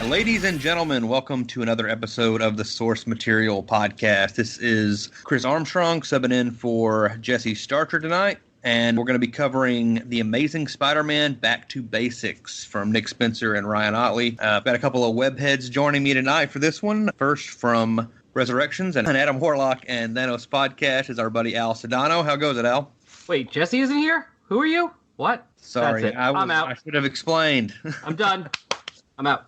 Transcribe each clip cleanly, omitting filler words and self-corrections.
Ladies and gentlemen, welcome to another episode of the Source Material Podcast. This is Chris Armstrong subbing in for Jesse Starcher tonight, and we're going to be covering The Amazing Spider-Man Back to Basics from Nick Spencer and Ryan Ottley. I've got a couple of webheads joining me tonight for this one. First from Resurrections and Adam Horlock and Thanos Podcast is our buddy Al Sedano. How goes it, Al? Wait, Jesse isn't here? Who are you? What? Sorry, I'm out. I should have explained. I'm done. I'm out.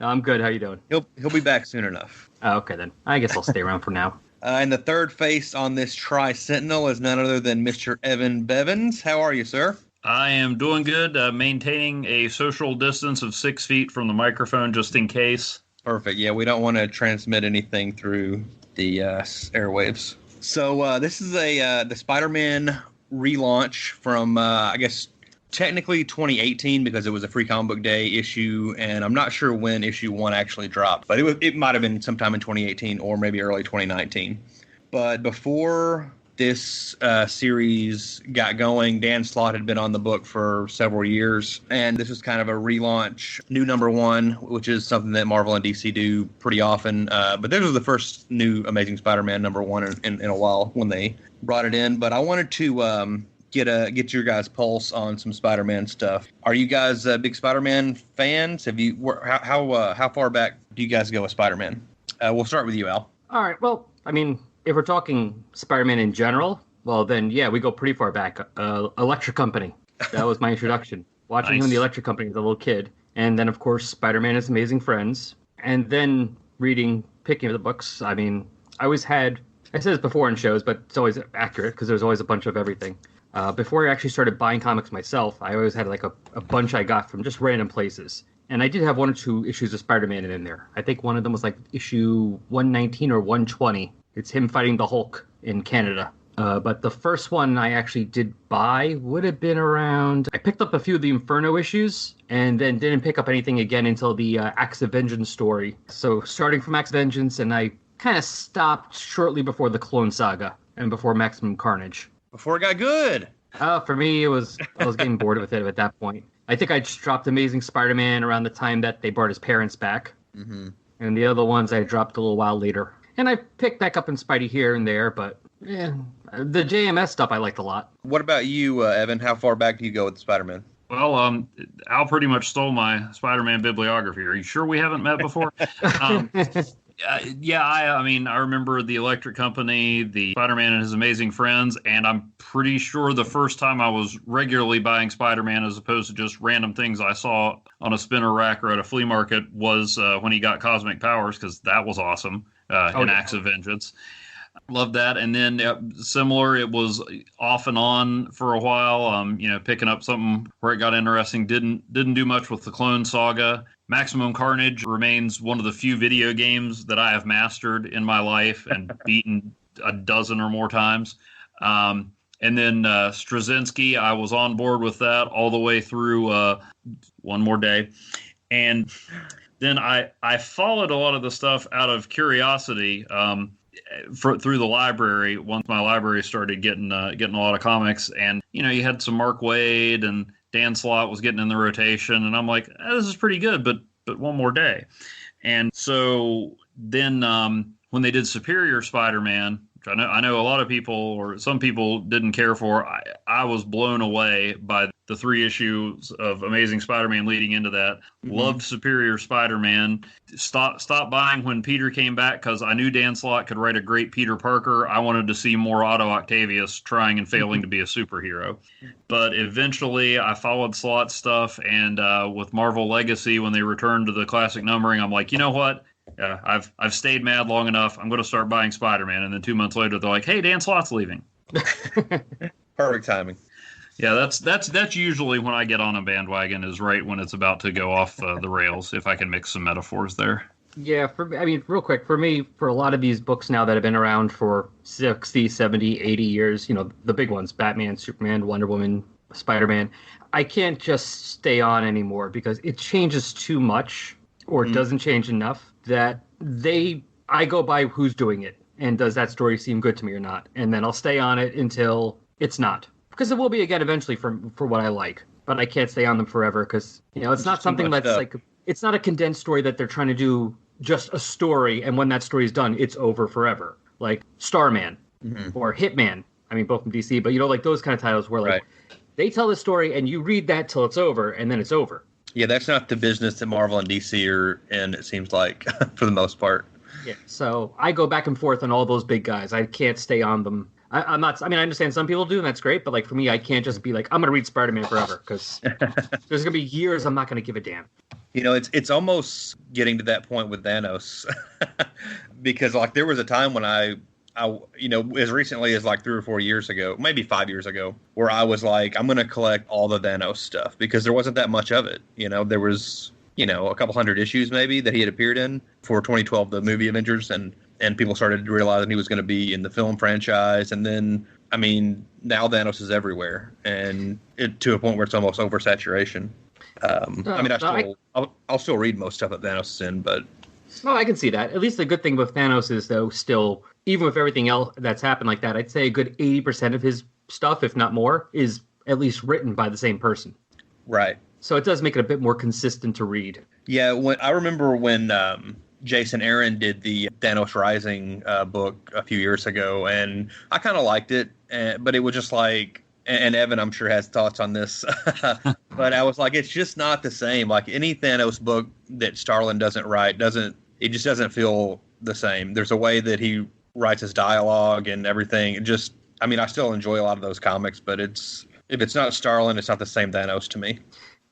No, I'm good. How you doing? He'll be back soon enough. Oh, okay, then. I guess I'll stay around for now. And the third face on this Tri-Sentinel is none other than Mr. Evan Bevins. How are you, sir? I am doing good, maintaining a social distance of 6 feet from the microphone just in case. Perfect. Yeah, we don't want to transmit anything through the airwaves. So this is the Spider-Man relaunch from, I guess, technically 2018 because it was a Free Comic Book Day issue, and I'm not sure when issue 1 actually dropped, but it might have been sometime in 2018 or maybe early 2019. But before this series got going, Dan Slott had been on the book for several years, and this was kind of a relaunch, new number 1, which is something that Marvel and DC do pretty often. But this was the first new Amazing Spider-Man number 1 in a while when they brought it in. But I wanted to get your guys' pulse on some Spider-Man stuff. Are you guys big Spider-Man fans? Have you how far back do you guys go with Spider-Man? We'll start with you, Al. All right. Well, I mean, if we're talking Spider-Man in general, well, then yeah, we go pretty far back. Electric Company. That was my introduction. Watching him in the Electric Company as a little kid, and then of course Spider-Man and His Amazing Friends, and then picking up the books. I mean, I said this before in shows, but it's always accurate because there's always a bunch of everything. Before I actually started buying comics myself, I always had like a bunch I got from just random places. And I did have 1 or 2 issues of Spider-Man in there. I think one of them was like issue 119 or 120. It's him fighting the Hulk in Canada. But the first one I actually did buy would have been around... I picked up a few of the Inferno issues and then didn't pick up anything again until the Acts of Vengeance story. So starting from Acts of Vengeance, and I kind of stopped shortly before the Clone Saga and before Maximum Carnage. Before it got good. For me, I was getting bored with it at that point. I think I just dropped Amazing Spider-Man around the time that they brought his parents back. Mm-hmm. And the other ones I dropped a little while later. And I picked back up in Spidey here and there, but the JMS stuff I liked a lot. What about you, Evan? How far back do you go with Spider-Man? Well, Al pretty much stole my Spider-Man bibliography. Are you sure we haven't met before? I mean, I remember the Electric Company, the Spider-Man and His Amazing Friends, and I'm pretty sure the first time I was regularly buying Spider-Man as opposed to just random things I saw on a spinner rack or at a flea market was when he got Cosmic Powers, because that was awesome in Acts of Vengeance. Loved that. And then similar, it was off and on for a while, picking up something where it got interesting. Didn't do much with the Clone Saga. Maximum Carnage remains one of the few video games that I have mastered in my life and beaten a dozen or more times. And then Straczynski, I was on board with that all the way through One More Day. And then I followed a lot of the stuff out of curiosity through the library once my library started getting a lot of comics. And, you had some Mark Waid and Dan Slott was getting in the rotation, and I'm like, this is pretty good, but One More Day. And so then when they did Superior Spider-Man, which I know a lot of people or some people didn't care for, I was blown away by the 3 issues of Amazing Spider-Man leading into that. Mm-hmm. Loved Superior Spider-Man. Stopped buying when Peter came back because I knew Dan Slott could write a great Peter Parker. I wanted to see more Otto Octavius trying and failing to be a superhero. But eventually I followed Slott's stuff, and with Marvel Legacy, when they returned to the classic numbering, I'm like, you know what? I've stayed mad long enough. I'm going to start buying Spider-Man. And then 2 months later, they're like, hey, Dan Slott's leaving. Perfect timing. Yeah, that's usually when I get on a bandwagon, is right when it's about to go off the rails, if I can mix some metaphors there. Yeah, real quick, for me, for a lot of these books now that have been around for 60, 70, 80 years, the big ones, Batman, Superman, Wonder Woman, Spider-Man, I can't just stay on anymore because it changes too much or it doesn't change enough that I go by who's doing it and does that story seem good to me or not, and then I'll stay on it until it's not. Because it will be again eventually for what I like, but I can't stay on them forever because it's not something that's like it's not a condensed story that they're trying to do just a story, and when that story is done, it's over forever. Like Starman or Hitman. I mean, both from DC, but like those kind of titles where like they tell the story and you read that till it's over, and then it's over. Yeah, that's not the business that Marvel and DC are in, it seems like, for the most part. Yeah, so I go back and forth on all those big guys. I can't stay on them. I'm not. I mean, I understand some people do, and that's great. But like for me, I can't just be like, I'm going to read Spider-Man forever because there's going to be years I'm not going to give a damn. It's almost getting to that point with Thanos, because like there was a time when I as recently as like 3 or 4 years ago, maybe 5 years ago, where I was like, I'm going to collect all the Thanos stuff because there wasn't that much of it. There was a couple hundred issues maybe that he had appeared in for 2012, the movie Avengers, and people started realizing he was going to be in the film franchise. And then, I mean, now Thanos is everywhere, and to a point where it's almost oversaturation. I'll still read most stuff that Thanos is in, but... Well, I can see that. At least the good thing with Thanos is, though, still, even with everything else that's happened like that, I'd say a good 80% of his stuff, if not more, is at least written by the same person. Right. So it does make it a bit more consistent to read. Yeah, I remember when Jason Aaron did the Thanos Rising book a few years ago, and I kind of liked it, but it was just like, and Evan, I'm sure, has thoughts on this, but I was like, it's just not the same. Like any Thanos book that Starlin doesn't write, it just doesn't feel the same. There's a way that he writes his dialogue and everything. I still enjoy a lot of those comics, but if it's not Starlin, it's not the same Thanos to me.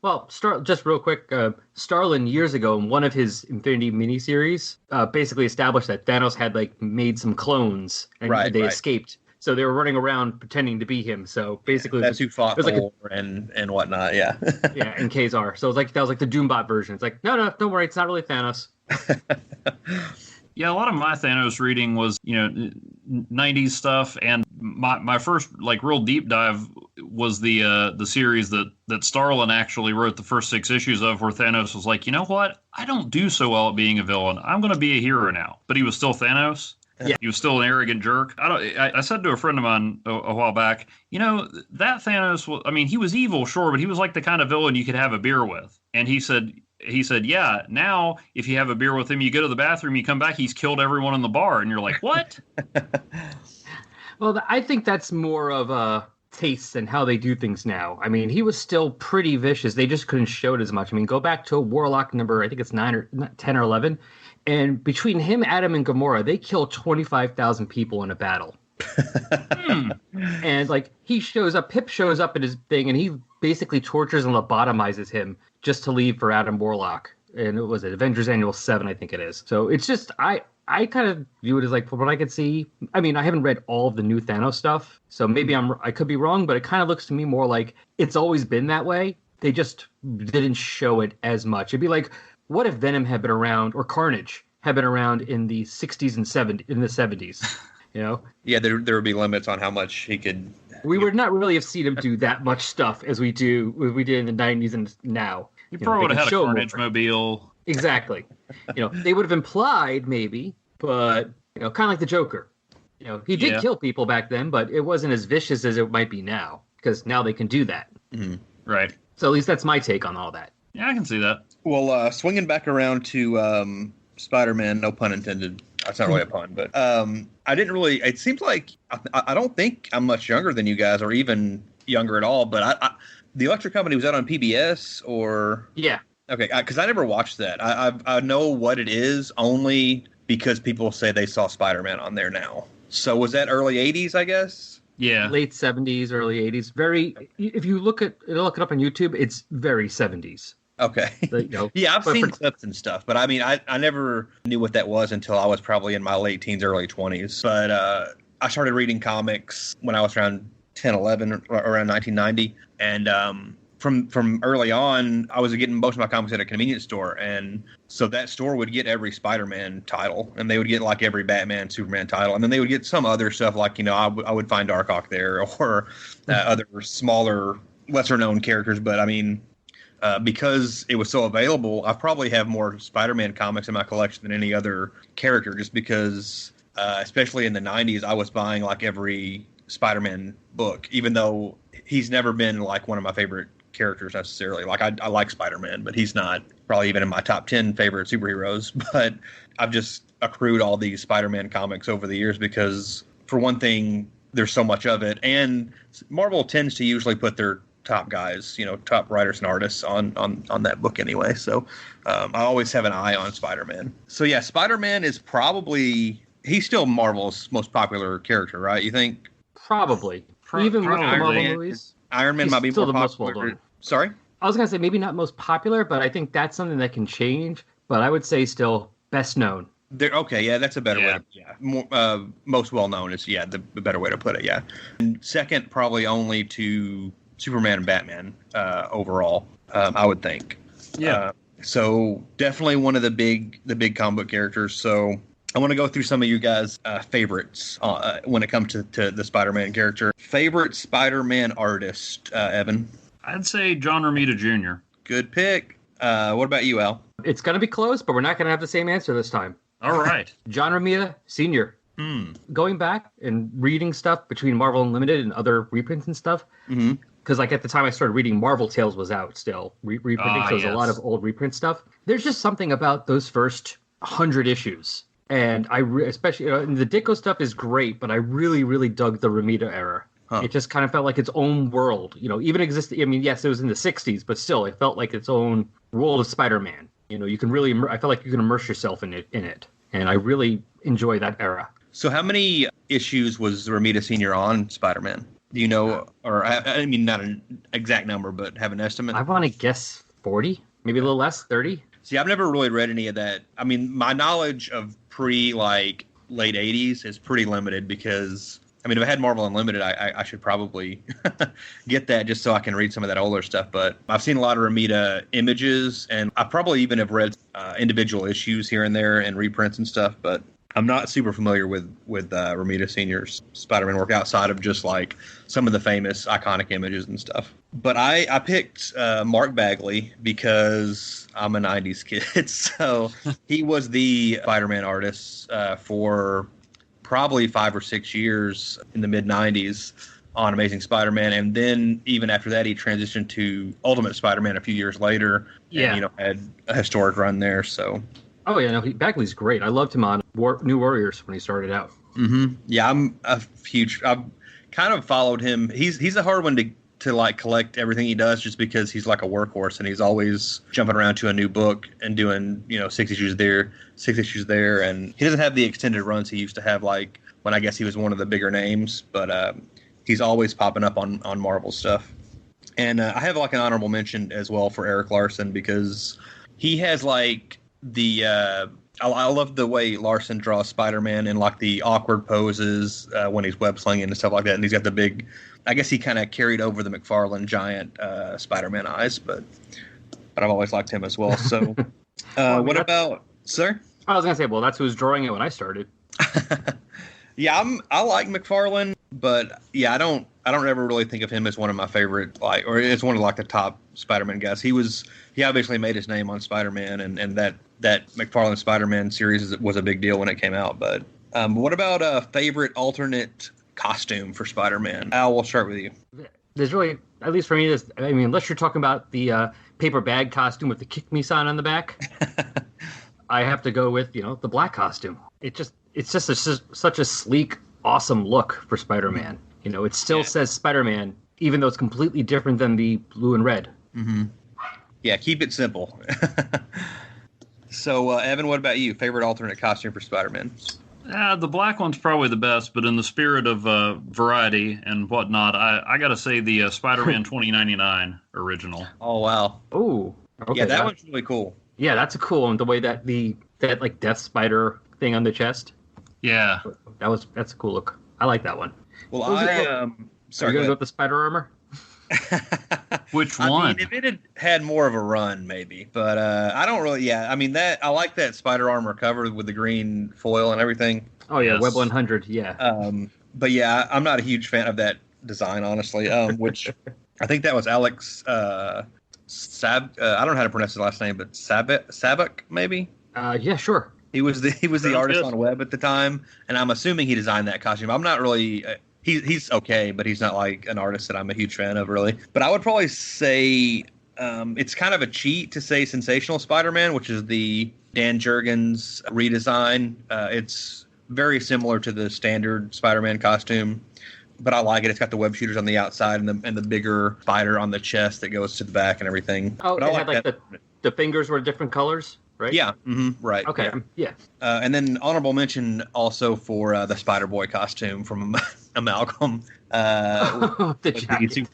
Well, just real quick, Starlin years ago in one of his Infinity miniseries basically established that Thanos had made some clones and they escaped. So they were running around pretending to be him. So basically, that's who fought Thor and whatnot. Yeah, yeah, and Kazar. So that was like the Doombot version. It's like, no, don't worry, it's not really Thanos. Yeah, a lot of my Thanos reading was 90s stuff, and my first real deep dive was the series that Starlin actually wrote the first 6 issues of, where Thanos was like, you know what, I don't do so well at being a villain. I'm going to be a hero now. But he was still Thanos. Yeah, he was still an arrogant jerk. I said to a friend of mine a while back, that Thanos he was evil, sure, but he was like the kind of villain you could have a beer with. And he said, yeah, now if you have a beer with him, you go to the bathroom, you come back, he's killed everyone in the bar. And you're like, what? Well, I think that's more of a taste and how they do things now. I mean, he was still pretty vicious. They just couldn't show it as much. I mean, go back to Warlock number, I think it's 9 or 10 or 11. And between him, Adam, and Gamora, they kill 25,000 people in a battle. And Pip shows up in his thing, and he basically tortures and lobotomizes him just to leave for Adam Warlock. And it was Avengers Annual 7, I think it is. So it's just, I kind of view it as from what I could see. I mean, I haven't read all of the new Thanos stuff, so maybe I could be wrong, but it kind of looks to me more like it's always been that way. They just didn't show it as much. It'd be like, what if Venom had been around, or Carnage had been around in the 60s and 70s? Yeah, there would be limits on how much he could. We would not really have seen him do that much stuff as we did in the 90s and now. You probably would have had a Carnage mobile. Exactly. They would have implied maybe, but kind of like the Joker. He did kill people back then, but it wasn't as vicious as it might be now, because now they can do that. Mm-hmm. Right. So at least that's my take on all that. Yeah, I can see that. Well, swinging back around to Spider-Man, no pun intended. That's not really a pun, but I didn't really. It seems like I don't think I'm much younger than you guys, or even younger at all. But the Electric Company, was that on PBS or? Yeah. Okay, because I never watched that. I know what it is only because people say they saw Spider-Man on there now. So was that early '80s? I guess. Yeah. Late '70s, early '80s. Very. If you look it up on YouTube, it's very '70s. Okay. Yeah, I've seen clips and stuff, but I mean, I never knew what that was until I was probably in my late teens, early 20s. But I started reading comics when I was around 10, 11, around 1990. And from early on, I was getting most of my comics at a convenience store. And so that store would get every Spider-Man title, and they would get every Batman, Superman title. And then they would get some other stuff I would find Darkhawk there, or other smaller, lesser-known characters. But I mean, because it was so available, I probably have more Spider-Man comics in my collection than any other character, just because, especially in the 90s, I was buying every Spider-Man book, even though he's never been one of my favorite characters necessarily. Like I like Spider-Man, but he's not probably even in my top 10 favorite superheroes. But I've just accrued all these Spider-Man comics over the years because, for one thing, there's so much of it, and Marvel tends to usually put their top guys, top writers and artists on that book anyway. So I always have an eye on Spider-Man. So yeah, Spider-Man is probably, he's still Marvel's most popular character, right? You think? Probably. Even with the Marvel movies. Iron Man might be still more the most popular. well-known. Sorry? I was going to say maybe not most popular, but I think that's something that can change. But I would say still best known. Okay, yeah, that's a better way. More, most well known is the better way to put it. Yeah, and second probably only to Superman and Batman overall. I would think. Yeah. So definitely one of the big comic book characters. So I want to go through some of you guys' favorites when it comes to the Spider-Man character. Favorite Spider-Man artist, Evan? I'd say John Romita Jr. Good pick. What about you, Al? It's going to be close, but we're not going to have the same answer this time. All right. John Romita Sr. Going back and reading stuff between Marvel Unlimited and other reprints and stuff, because like at the time I started reading, Marvel Tales was out still, reprinting, so there's a lot of old reprint stuff. There's just something about those first 100 issues. And especially and the Ditko stuff is great, but I really, really dug the Romita era. It just kind of felt like its own world, even existed. I mean, yes, it was in the 60s, but still, it felt like its own world of Spider-Man. You can really, I felt like you can immerse yourself in it. And I really enjoy that era. So how many issues was Romita Sr. on Spider-Man? Do you know, or I mean, not an exact number, but have an estimate? I want to guess 40, maybe a little less, 30. See, I've never really read any of that. I mean, my knowledge of late 80s is pretty limited because, I mean, if I had Marvel Unlimited, I should probably get that just so I can read some of that older stuff. But I've seen a lot of Romita images, and I probably even have read individual issues here and there and reprints and stuff. But I'm not super familiar with Romita Sr.'s Spider-Man work outside of just like some of the famous iconic images and stuff. But I picked Mark Bagley because I'm a 90s kid. So he was the Spider-Man artist for probably 5 or 6 years in the mid-90s on Amazing Spider-Man. And then even after that, he transitioned to Ultimate Spider-Man a few years later. Yeah. And, had a historic run there. So. Oh, yeah, no, Bagley's great. I loved him on New Warriors when he started out. Mm-hmm. Yeah, I've kind of followed him. He's a hard one to like collect everything he does just because he's like a workhorse and he's always jumping around to a new book and doing, 6 issues there, 6 issues there. And he doesn't have the extended runs he used to have, like when I guess he was one of the bigger names, but he's always popping up on Marvel stuff. And I have like an honorable mention as well for Eric Larson because he has like I love the way Larson draws Spider-Man in like the awkward poses when he's web slinging and stuff like that. And he's got the big, I guess he kind of carried over the McFarlane giant Spider-Man eyes, but I've always liked him as well. So what about, sir? I was going to say, well, that's who was drawing it when I started. Yeah, I like McFarlane, but yeah, I don't ever really think of him as one of my favorite, or it's one of like the top Spider-Man guys. He obviously made his name on Spider-Man, and that McFarlane Spider-Man series was a big deal when it came out. But what about a favorite alternate costume for Spider-Man? Al, we'll start with you. There's really, at least for me, unless you're talking about the paper bag costume with the kick me sign on the back, I have to go with the black costume. It's just such a sleek, awesome look for Spider-Man. It still says Spider-Man, even though it's completely different than the blue and red. Mm-hmm. Yeah, keep it simple. So, Evan, what about you? Favorite alternate costume for Spider-Man? The black one's probably the best, but in the spirit of variety and whatnot, I got to say the Spider-Man 2099 original. Oh, wow. Oh, okay. Yeah, that one's really cool. Yeah, that's a cool one. The way that that like Death Spider thing on the chest. Yeah. That's a cool look. I like that one. Well, sorry. Are you going to go with the spider armor? Which one? I mean, if it had more of a run, maybe. But I don't really. Yeah, I mean I like that spider armor cover with the green foil and everything. Oh yeah, yes. Web 100. Yeah. But yeah, I'm not a huge fan of that design, honestly. Which I think that was Alex I don't know how to pronounce his last name, but Sabak maybe. Yeah, sure. He was the artist on Web at the time, and I'm assuming he designed that costume. I'm not really he's okay, but he's not like an artist that I'm a huge fan of, really. But I would probably say it's kind of a cheat to say Sensational Spider-Man, which is the Dan Jurgens redesign. It's very similar to the standard Spider-Man costume, but I like it. It's got the web shooters on the outside and the bigger spider on the chest that goes to the back and everything. Oh, but it had like the fingers were different colors, right? Yeah, right. Okay, yeah. And then honorable mention also for the Spider-Boy costume from Amalgam. The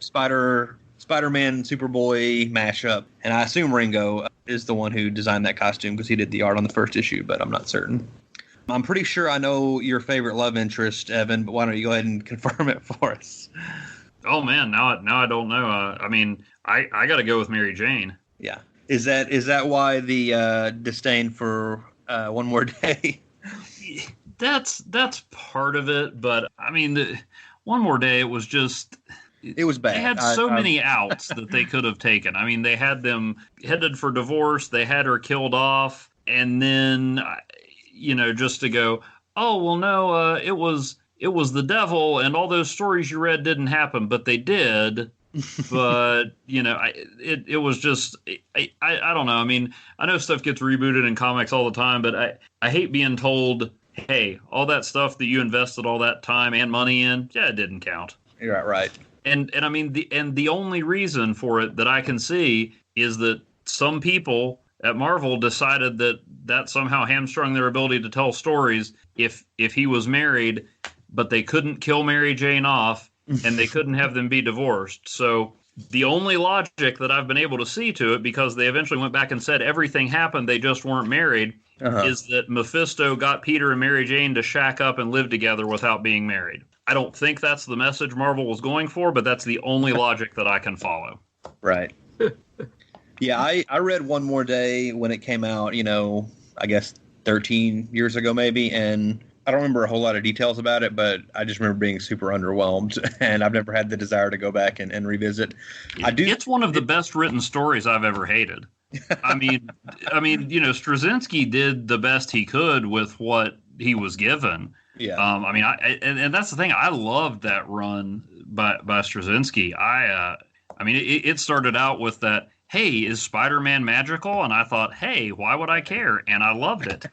Spider-Man Superboy mashup. And I assume Ringo is the one who designed that costume because he did the art on the first issue, but I'm not certain. I'm pretty sure I know your favorite love interest, Evan, but why don't you go ahead and confirm it for us? Oh, man, now I don't know. I got to go with Mary Jane. Yeah. Is that why the disdain for One More Day? That's part of it, but I mean, One More Day, it was just... It was bad. They had so many outs that they could have taken. I mean, they had them headed for divorce. They had her killed off. And then, just to go, oh, well, no, it was the devil and all those stories you read didn't happen, but they did. But, it was just, I don't know. I mean, I know stuff gets rebooted in comics all the time, but I hate being told, hey, all that stuff that you invested all that time and money in, it didn't count. You're right. And I mean, the only reason for it that I can see is that some people at Marvel decided that somehow hamstrung their ability to tell stories if he was married, but they couldn't kill Mary Jane off and they couldn't have them be divorced. So the only logic that I've been able to see to it, because they eventually went back and said everything happened, they just weren't married, is that Mephisto got Peter and Mary Jane to shack up and live together without being married. I don't think that's the message Marvel was going for, but that's the only logic that I can follow. Right. Yeah, I read One More Day when it came out, I guess 13 years ago maybe, and I don't remember a whole lot of details about it, but I just remember being super underwhelmed, and I've never had the desire to go back and revisit. It's one of the best written stories I've ever hated. I mean, Straczynski did the best he could with what he was given. Yeah. And that's the thing. I loved that run by Straczynski. It started out with that, hey, is Spider-Man magical? And I thought, hey, why would I care? And I loved it.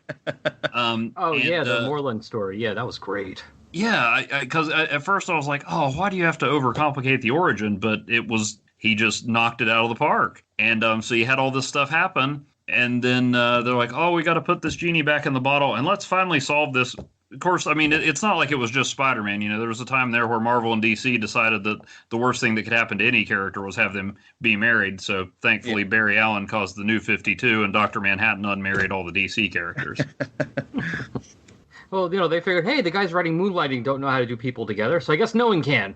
The Moreland story. Yeah, that was great. Yeah, because at first I was like, oh, why do you have to overcomplicate the origin? But he just knocked it out of the park. And so you had all this stuff happen. And then they're like, oh, we got to put this genie back in the bottle. And let's finally solve this. Of course, I mean, it's not like it was just Spider-Man. There was a time there where Marvel and DC decided that the worst thing that could happen to any character was have them be married. So thankfully, Barry Allen caused the New 52, and Dr. Manhattan unmarried all the DC characters. Well, they figured, hey, the guys writing Moonlighting don't know how to do people together, so I guess no one can.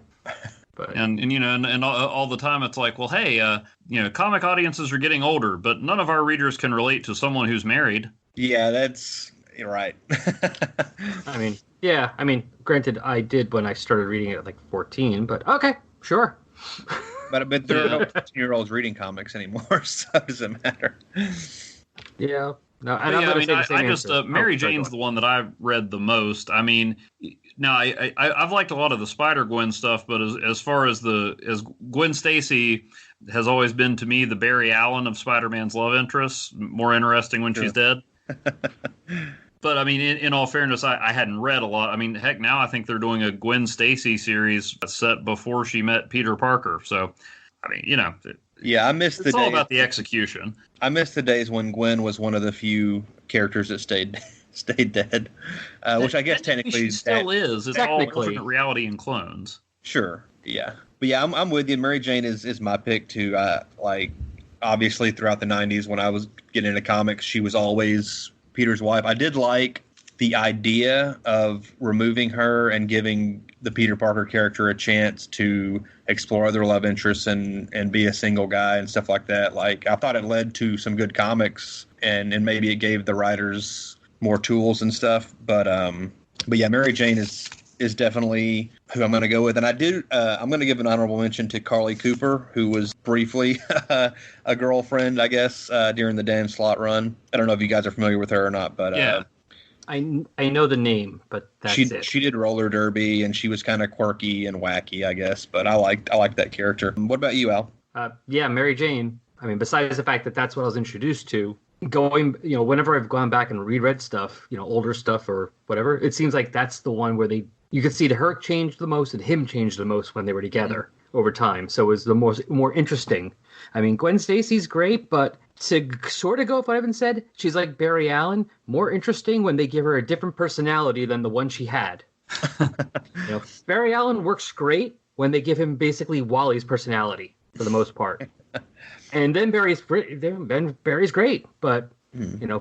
But and all the time it's like, well, hey, comic audiences are getting older, but none of our readers can relate to someone who's married. Yeah, you're right. I mean, granted, I did when I started reading it at like 14, but okay, sure. But there are no 15-year-olds reading comics anymore, so it doesn't matter. Yeah. No, and Mary Jane's the one that I've read the most. I mean, now I've liked a lot of the Spider-Gwen stuff, but as far as Gwen Stacy has always been to me the Barry Allen of Spider-Man's love interest, more interesting when she's dead. But I mean, in all fairness, I hadn't read a lot. I mean, heck, now I think they're doing a Gwen Stacy series set before she met Peter Parker. So, I mean, yeah, I miss the days. It's all about the execution. I miss the days when Gwen was one of the few characters that stayed dead, which I guess technically she still is. It's all alternate reality and clones. Sure, yeah, but yeah, I'm with you. Mary Jane is my pick too. Obviously throughout the '90s when I was getting into comics, she was always Peter's wife. I did like the idea of removing her and giving the Peter Parker character a chance to explore other love interests and be a single guy and stuff like that. Like, I thought it led to some good comics and maybe it gave the writers more tools and stuff. But yeah, Mary Jane is definitely who I'm going to go with. And I'm going to give an honorable mention to Carly Cooper, who was briefly a girlfriend, I guess, during the Dan Slott run. I don't know if you guys are familiar with her or not, but yeah. I know the name, but that's it. She did roller derby, and she was kind of quirky and wacky, I guess. But I liked that character. What about you, Al? Yeah, Mary Jane. I mean, besides the fact that that's what I was introduced to, whenever I've gone back and reread stuff, older stuff or whatever, it seems like that's the one where you could see her change the most and him change the most when they were together over time. So it was the more interesting. I mean, Gwen Stacy's great, but to sort of go with what Evan said, she's like Barry Allen, more interesting when they give her a different personality than the one she had. Barry Allen works great when they give him basically Wally's personality for the most part. And then Barry's great, but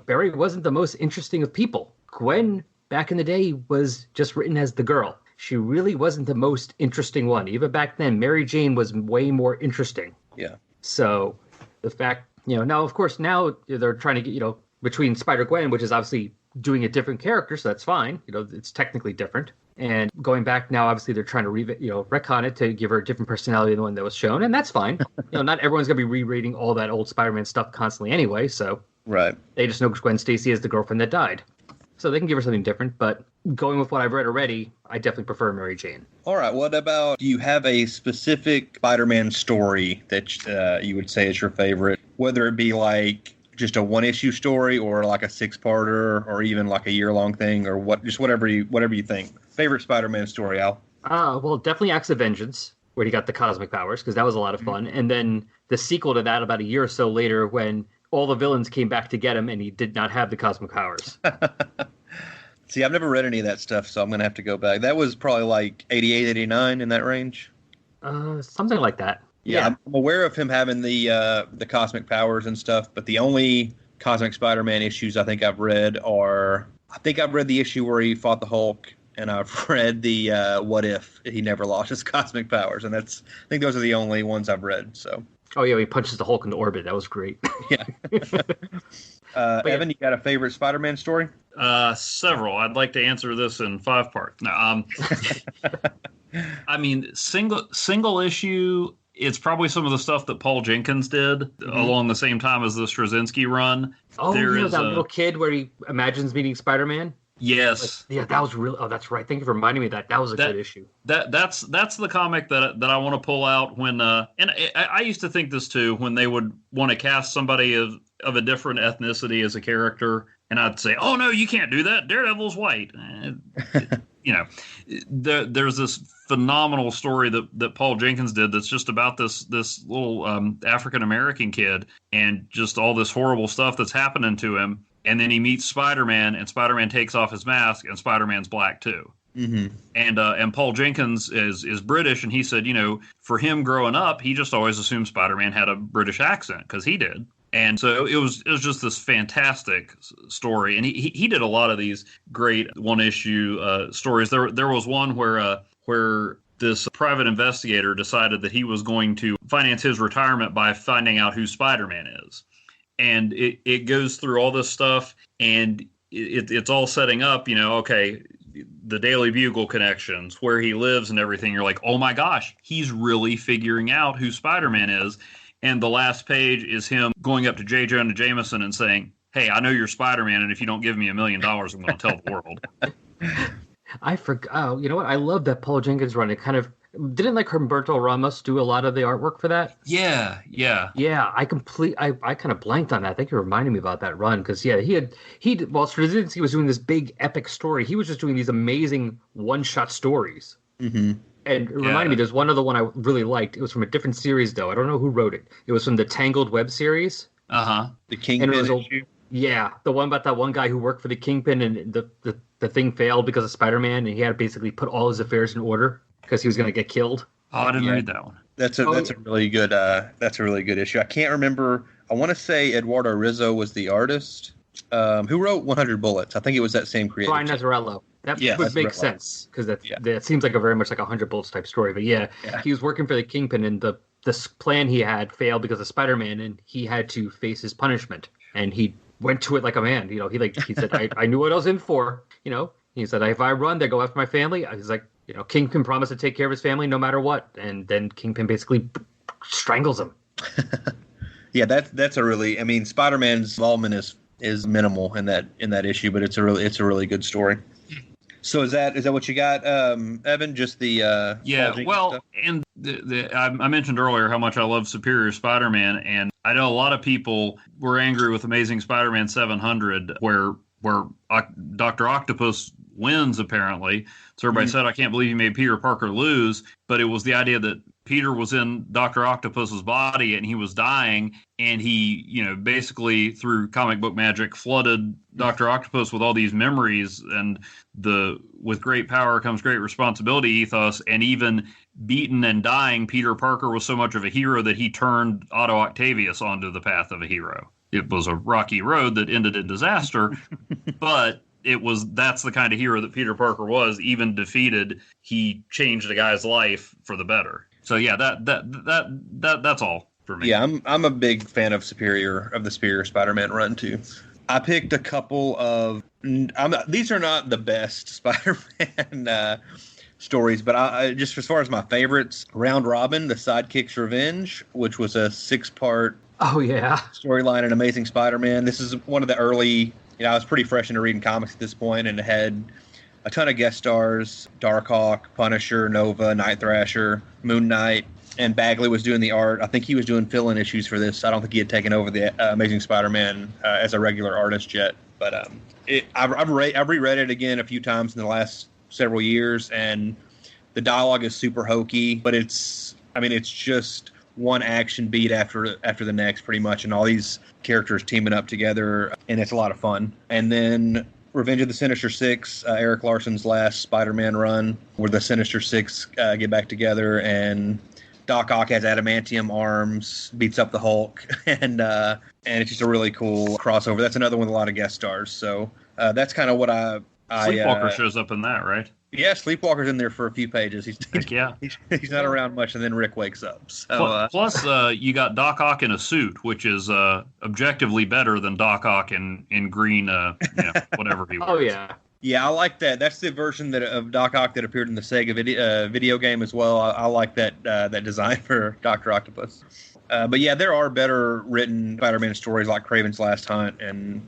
Barry wasn't the most interesting of people. Gwen back in the day was just written as the girl. She really wasn't the most interesting one. Even back then, Mary Jane was way more interesting. Yeah. So the fact, now of course now they're trying to get, between Spider-Gwen, which is obviously doing a different character, so that's fine. It's technically different. And going back now, obviously they're trying to retcon it to give her a different personality than the one that was shown, and that's fine. Not everyone's gonna be rereading all that old Spider-Man stuff constantly anyway, so right. They just know Gwen Stacy as the girlfriend that died. So they can give her something different, but going with what I've read already, I definitely prefer Mary Jane. All right. What about, do you have a specific Spider-Man story that you would say is your favorite? Whether it be like just a one-issue story or like a 6-parter or even like a year-long thing or whatever you think. Favorite Spider-Man story, Al? Well, definitely Acts of Vengeance, where he got the cosmic powers, because that was a lot of fun. And then the sequel to that about a year or so later when all the villains came back to get him and he did not have the cosmic powers. See, I've never read any of that stuff, so I'm going to have to go back. That was probably like 88, 89 in that range? Something like that. Yeah, I'm aware of him having the cosmic powers and stuff, but the only Cosmic Spider-Man issues I think I've read are... I think I've read the issue where he fought the Hulk, and I've read the What If he never lost his cosmic powers, and I think those are the only ones I've read, so... Oh, yeah, he punches the Hulk into orbit. That was great. Yeah. Evan, you got a favorite Spider-Man story? Several. I'd like to answer this in 5 parts. No, I mean, single issue, it's probably some of the stuff that Paul Jenkins did along the same time as the Straczynski run. Oh, that little kid where he imagines meeting Spider-Man? Yes. That was really... Oh, that's right. Thank you for reminding me of that. That was a good issue. That's the comic that I want to pull out when... and I used to think this, too, when they would want to cast somebody of a different ethnicity as a character, and I'd say, oh, no, you can't do that. Daredevil's white. There's this phenomenal story that Paul Jenkins did that's just about this little African-American kid and just all this horrible stuff that's happening to him. And then he meets Spider-Man, and Spider-Man takes off his mask, and Spider-Man's black too. Mm-hmm. And Paul Jenkins is British, and he said, for him growing up, he just always assumed Spider-Man had a British accent because he did. And so it was just this fantastic story, and he did a lot of these great one-issue stories. There was one where this private investigator decided that he was going to finance his retirement by finding out who Spider-Man is. And it goes through all this stuff, and it's all setting up, okay, the Daily Bugle connections, where he lives and everything. You're like, oh my gosh, he's really figuring out who Spider-Man is. And the last page is him going up to J. Jonah Jameson and saying, hey, I know you're Spider-Man, and if you don't give me $1 million, I'm going to tell the world. I forgot. Oh, you know what? I love that Paul Jenkins run. It kind of... Didn't Humberto Ramos do a lot of the artwork for that? Yeah. I kind of blanked on that. I think you reminded me about that run because while Straczynski was doing this big epic story, he was just doing these amazing one-shot stories. Mm-hmm. And it reminded me, there's one other one I really liked. It was from a different series though. I don't know who wrote it. It was from the Tangled Web series. The Kingpin issue. Yeah, the one about that one guy who worked for the Kingpin and the thing failed because of Spider-Man, and he had to basically put all his affairs in order because he was going to get killed. Oh, I didn't read that one. That's a really good issue. I can't remember. I want to say Eduardo Rizzo was the artist. Who wrote 100 Bullets? I think it was that same creator. Brian Azzarello. That would make sense because that seems like very much like a 100 Bullets type story. But he was working for the Kingpin, and this plan he had failed because of Spider-Man, and he had to face his punishment. And he went to it like a man. He said, I knew what I was in for. He said, if I run, they go after my family. He's like, Kingpin promised to take care of his family no matter what. And then Kingpin basically strangles him. Yeah, that's a really... I mean, Spider-Man's involvement is is minimal in that issue, but it's a really good story. So is that what you got, Evan? Just the well, stuff? and I mentioned earlier how much I love Superior Spider-Man, and I know a lot of people were angry with Amazing Spider-Man 700, where Dr. Octopus wins apparently. So everybody said, "I can't believe you made Peter Parker lose," but it was the idea that Peter was in Dr. Octopus's body and he was dying, and he, basically through comic book magic flooded Dr. Octopus with all these memories, and with great power comes great responsibility ethos, and even beaten and dying, Peter Parker was so much of a hero that he turned Otto Octavius onto the path of a hero. It was a rocky road that ended in disaster, but that's the kind of hero that Peter Parker was. Even defeated, he changed a guy's life for the better. So yeah, that's all for me. Yeah, I'm a big fan of the Superior Spider-Man run too. I picked a couple of. These are not the best Spider-Man stories, but I just as far as my favorites, Round Robin: The Sidekick's Revenge, which was a 6-part. Oh yeah, storyline in Amazing Spider-Man. This is one of the early. I was pretty fresh into reading comics at this point, and it had a ton of guest stars: Darkhawk, Punisher, Nova, Night Thrasher, Moon Knight, and Bagley was doing the art. I think he was doing fill-in issues for this. I don't think he had taken over the Amazing Spider-Man as a regular artist yet. But I've reread it again a few times in the last several years, and the dialogue is super hokey, but it's just one action beat after the next, pretty much, and all these characters teaming up together, and it's a lot of fun. And then Revenge of the Sinister Six, Eric Larson's last Spider-Man run, where the Sinister Six get back together, and Doc Ock has adamantium arms, beats up the Hulk, and it's just a really cool crossover. That's another one with a lot of guest stars. So that's kind of what Sleepwalker shows up in that, right? Yeah, Sleepwalker's in there for a few pages. He's not around much, and then Rick wakes up. So, plus, you got Doc Ock in a suit, which is objectively better than Doc Ock in green, whatever he wears. Oh yeah, yeah, I like that. That's the version of Doc Ock that appeared in the Sega video game as well. I like that design for Dr. Octopus. But yeah, there are better written Spider-Man stories like Kraven's Last Hunt and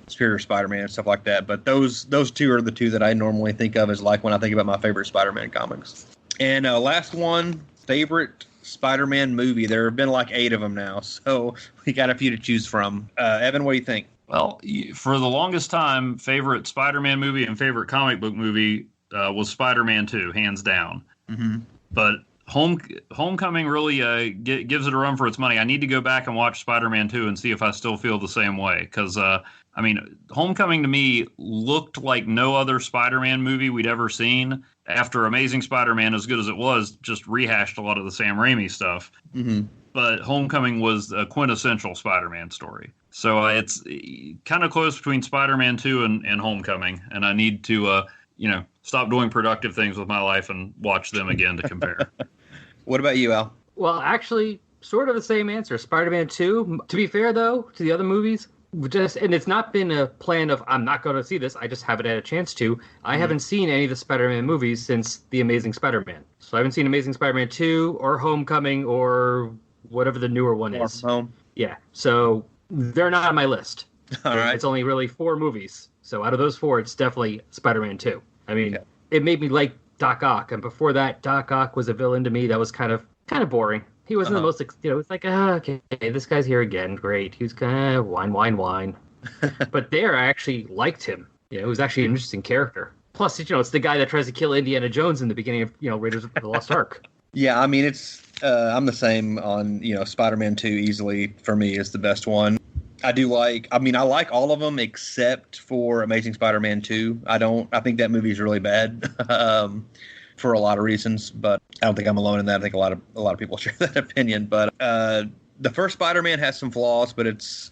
Superior Spider-Man and stuff like that, but those two are the two that I normally think of as like when I think about my favorite Spider-Man comics. And last one, favorite Spider-Man movie. There have been like 8 of them now, so we got a few to choose from. Evan, what do you think? Well, for the longest time, favorite Spider-Man movie and favorite comic book movie was Spider-Man 2, hands down. Mm-hmm. But Homecoming really gives it a run for its money. I need to go back and watch Spider-Man 2 and see if I still feel the same way, because Homecoming to me looked like no other Spider-Man movie we'd ever seen. After Amazing Spider-Man, as good as it was, just rehashed a lot of the Sam Raimi stuff. Mm-hmm. But Homecoming was a quintessential Spider-Man story. So it's kind of close between Spider-Man 2 and Homecoming, and I need to stop doing productive things with my life and watch them again to compare. What about you, Al? Well, actually, sort of the same answer. Spider-Man 2. To be fair, though, to the other movies, and it's not been a plan of I'm not going to see this. I just haven't had a chance to. I haven't seen any of the Spider-Man movies since The Amazing Spider-Man. So I haven't seen Amazing Spider-Man 2 or Homecoming or whatever the newer one is. Home. Yeah. So they're not on my list. All right. It's only really 4 movies. So out of those 4, it's definitely Spider-Man 2. I mean, It made me like Doc Ock, and before that, Doc Ock was a villain to me. That was kind of boring. He wasn't the most, it's like, okay, this guy's here again, great. He was kind of whine. But there, I actually liked him. He was actually an interesting character. Plus, it's the guy that tries to kill Indiana Jones in the beginning of, Raiders of the Lost Ark. Yeah, I mean, I'm the same on, Spider-Man 2 easily for me is the best one. I like all of them except for Amazing Spider-Man 2. I think that movie is really bad for a lot of reasons, but I don't think I'm alone in that. I think a lot of people share that opinion. But the first Spider-Man has some flaws, but it's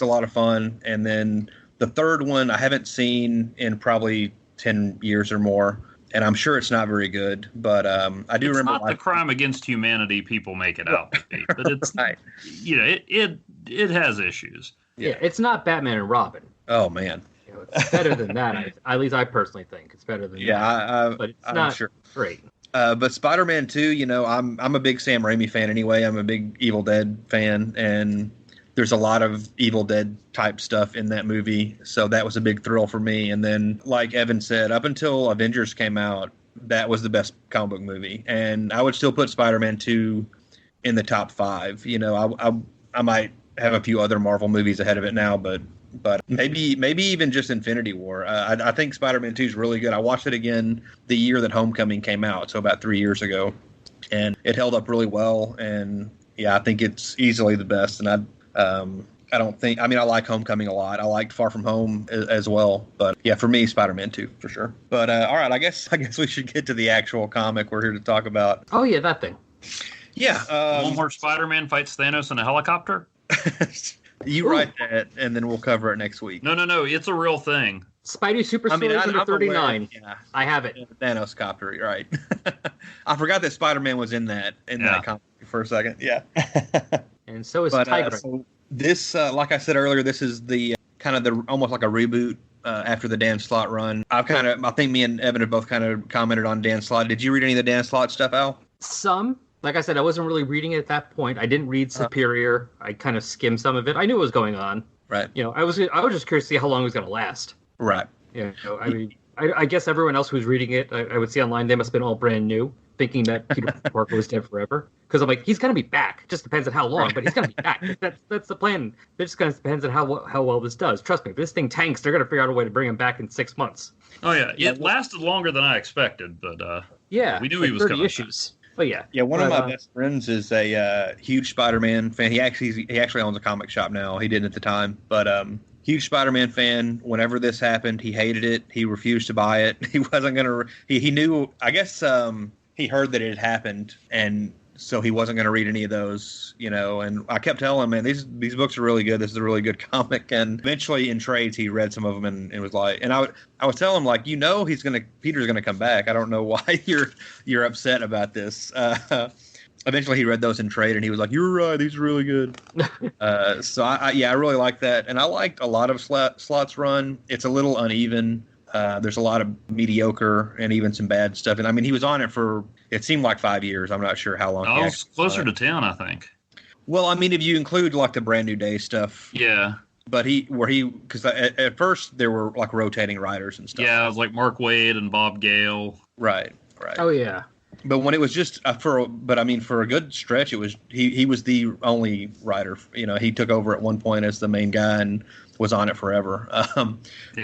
a lot of fun. And then the third one I haven't seen in probably 10 years or more, and I'm sure it's not very good. But I do remember. It's not the crime against humanity people make it out to be, but it's right. It has issues. Yeah, it's not Batman and Robin. Oh man, it's better than that. At least I personally think it's better than that. But it's not great. But Spider-Man 2, I'm a big Sam Raimi fan anyway. I'm a big Evil Dead fan, and there's a lot of Evil Dead type stuff in that movie. So that was a big thrill for me. And then, like Evan said, up until Avengers came out, that was the best comic book movie. And I would still put Spider-Man 2 in the top 5. You know, I might have a few other Marvel movies ahead of it now, but maybe even just Infinity War. I think Spider-Man 2 is really good. I watched it again the year that Homecoming came out, so about 3 years ago, and it held up really well. And yeah, I think it's easily the best. And I don't think. I mean, I like Homecoming a lot. I liked Far From Home as well. But yeah, for me, Spider-Man 2 for sure. But all right, I guess we should get to the actual comic we're here to talk about. Oh yeah, that thing. Yeah, one more Spider-Man fights Thanos in a helicopter. You write that, and then we'll cover it next week. No. It's a real thing. Spidey Super Stories number 39. Yeah, I have it. Thanos copter, right? I forgot that Spider-Man was in that comic for a second. Yeah. And so is Tiger. So this, like I said earlier, this is the kind of the almost like a reboot after the Dan Slott run. I think me and Evan have both kind of commented on Dan Slott. Did you read any of the Dan Slott stuff, Al? Some. Like I said, I wasn't really reading it at that point. I didn't read Superior. I kind of skimmed some of it. I knew what was going on. Right. You know, I was just curious to see how long it was going to last. Right. You know, I mean, I guess everyone else who was reading it, I would see online, they must have been all brand new, thinking that Peter Parker was dead forever. Because I'm like, he's going to be back. It just depends on how long, but he's going to be back. That's the plan. It just kind of depends on how well this does. Trust me, if this thing tanks, they're going to figure out a way to bring him back in 6 months. Oh, yeah. It lasted longer than I expected, but yeah, we knew he was 30 coming issues. But yeah. Yeah, one of my best friends is a huge Spider-Man fan. He actually owns a comic shop now. He didn't at the time, but huge Spider-Man fan. Whenever this happened, he hated it. He refused to buy it. He wasn't gonna. He knew. I guess he heard that it had happened, and so he wasn't going to read any of those. You know, and I kept telling him, man, these books are really good. This is a really good comic. And eventually, in trades, he read some of them and was like, and I was telling him, like, you know, Peter's gonna come back. I don't know why you're upset about this. Eventually, he read those in trade, and he was like, "You're right. These are really good." So I really like that, and I liked a lot of Slott's run. It's a little uneven. There's a lot of mediocre and even some bad stuff. And I mean, he was on it for, it seemed like 5 years. I'm not sure how long. I was closer to 10, I think. Well, I mean, if you include like the Brand New Day stuff. Yeah. But because at first there were like rotating writers and stuff. Yeah, it was like Mark Waid and Bob Gale. Right. Oh, yeah. But when it was just for a good stretch, it was he was the only writer. You know, he took over at one point as the main guy and was on it forever.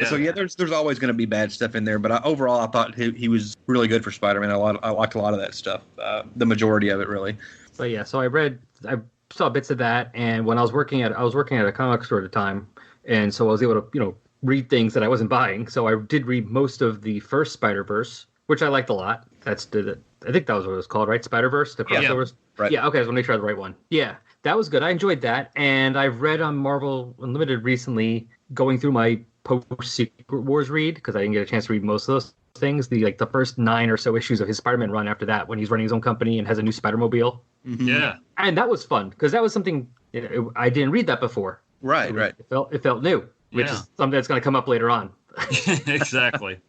So yeah, there's always going to be bad stuff in there. But overall, I thought he was really good for Spider-Man. I liked a lot of that stuff. The majority of it, really. But yeah, so I saw bits of that, and when I was working at a comic store at the time, and so I was able to read things that I wasn't buying. So I did read most of the first Spider-Verse, which I liked a lot. I think that was what it was called, right? Spider-Verse? The crossovers? Yeah. Right. Yeah, okay, I just want to make sure I had the right one. Yeah, that was good. I enjoyed that. And I've read on Marvel Unlimited recently, going through my post-Secret Wars read, because I didn't get a chance to read most of those things, the first 9 or so issues of his Spider-Man run after that, when he's running his own company and has a new Spider-Mobile. Mm-hmm. Yeah. And that was fun, because that was something, I didn't read that before. Right. It felt new, which is something that's going to come up later on. Exactly.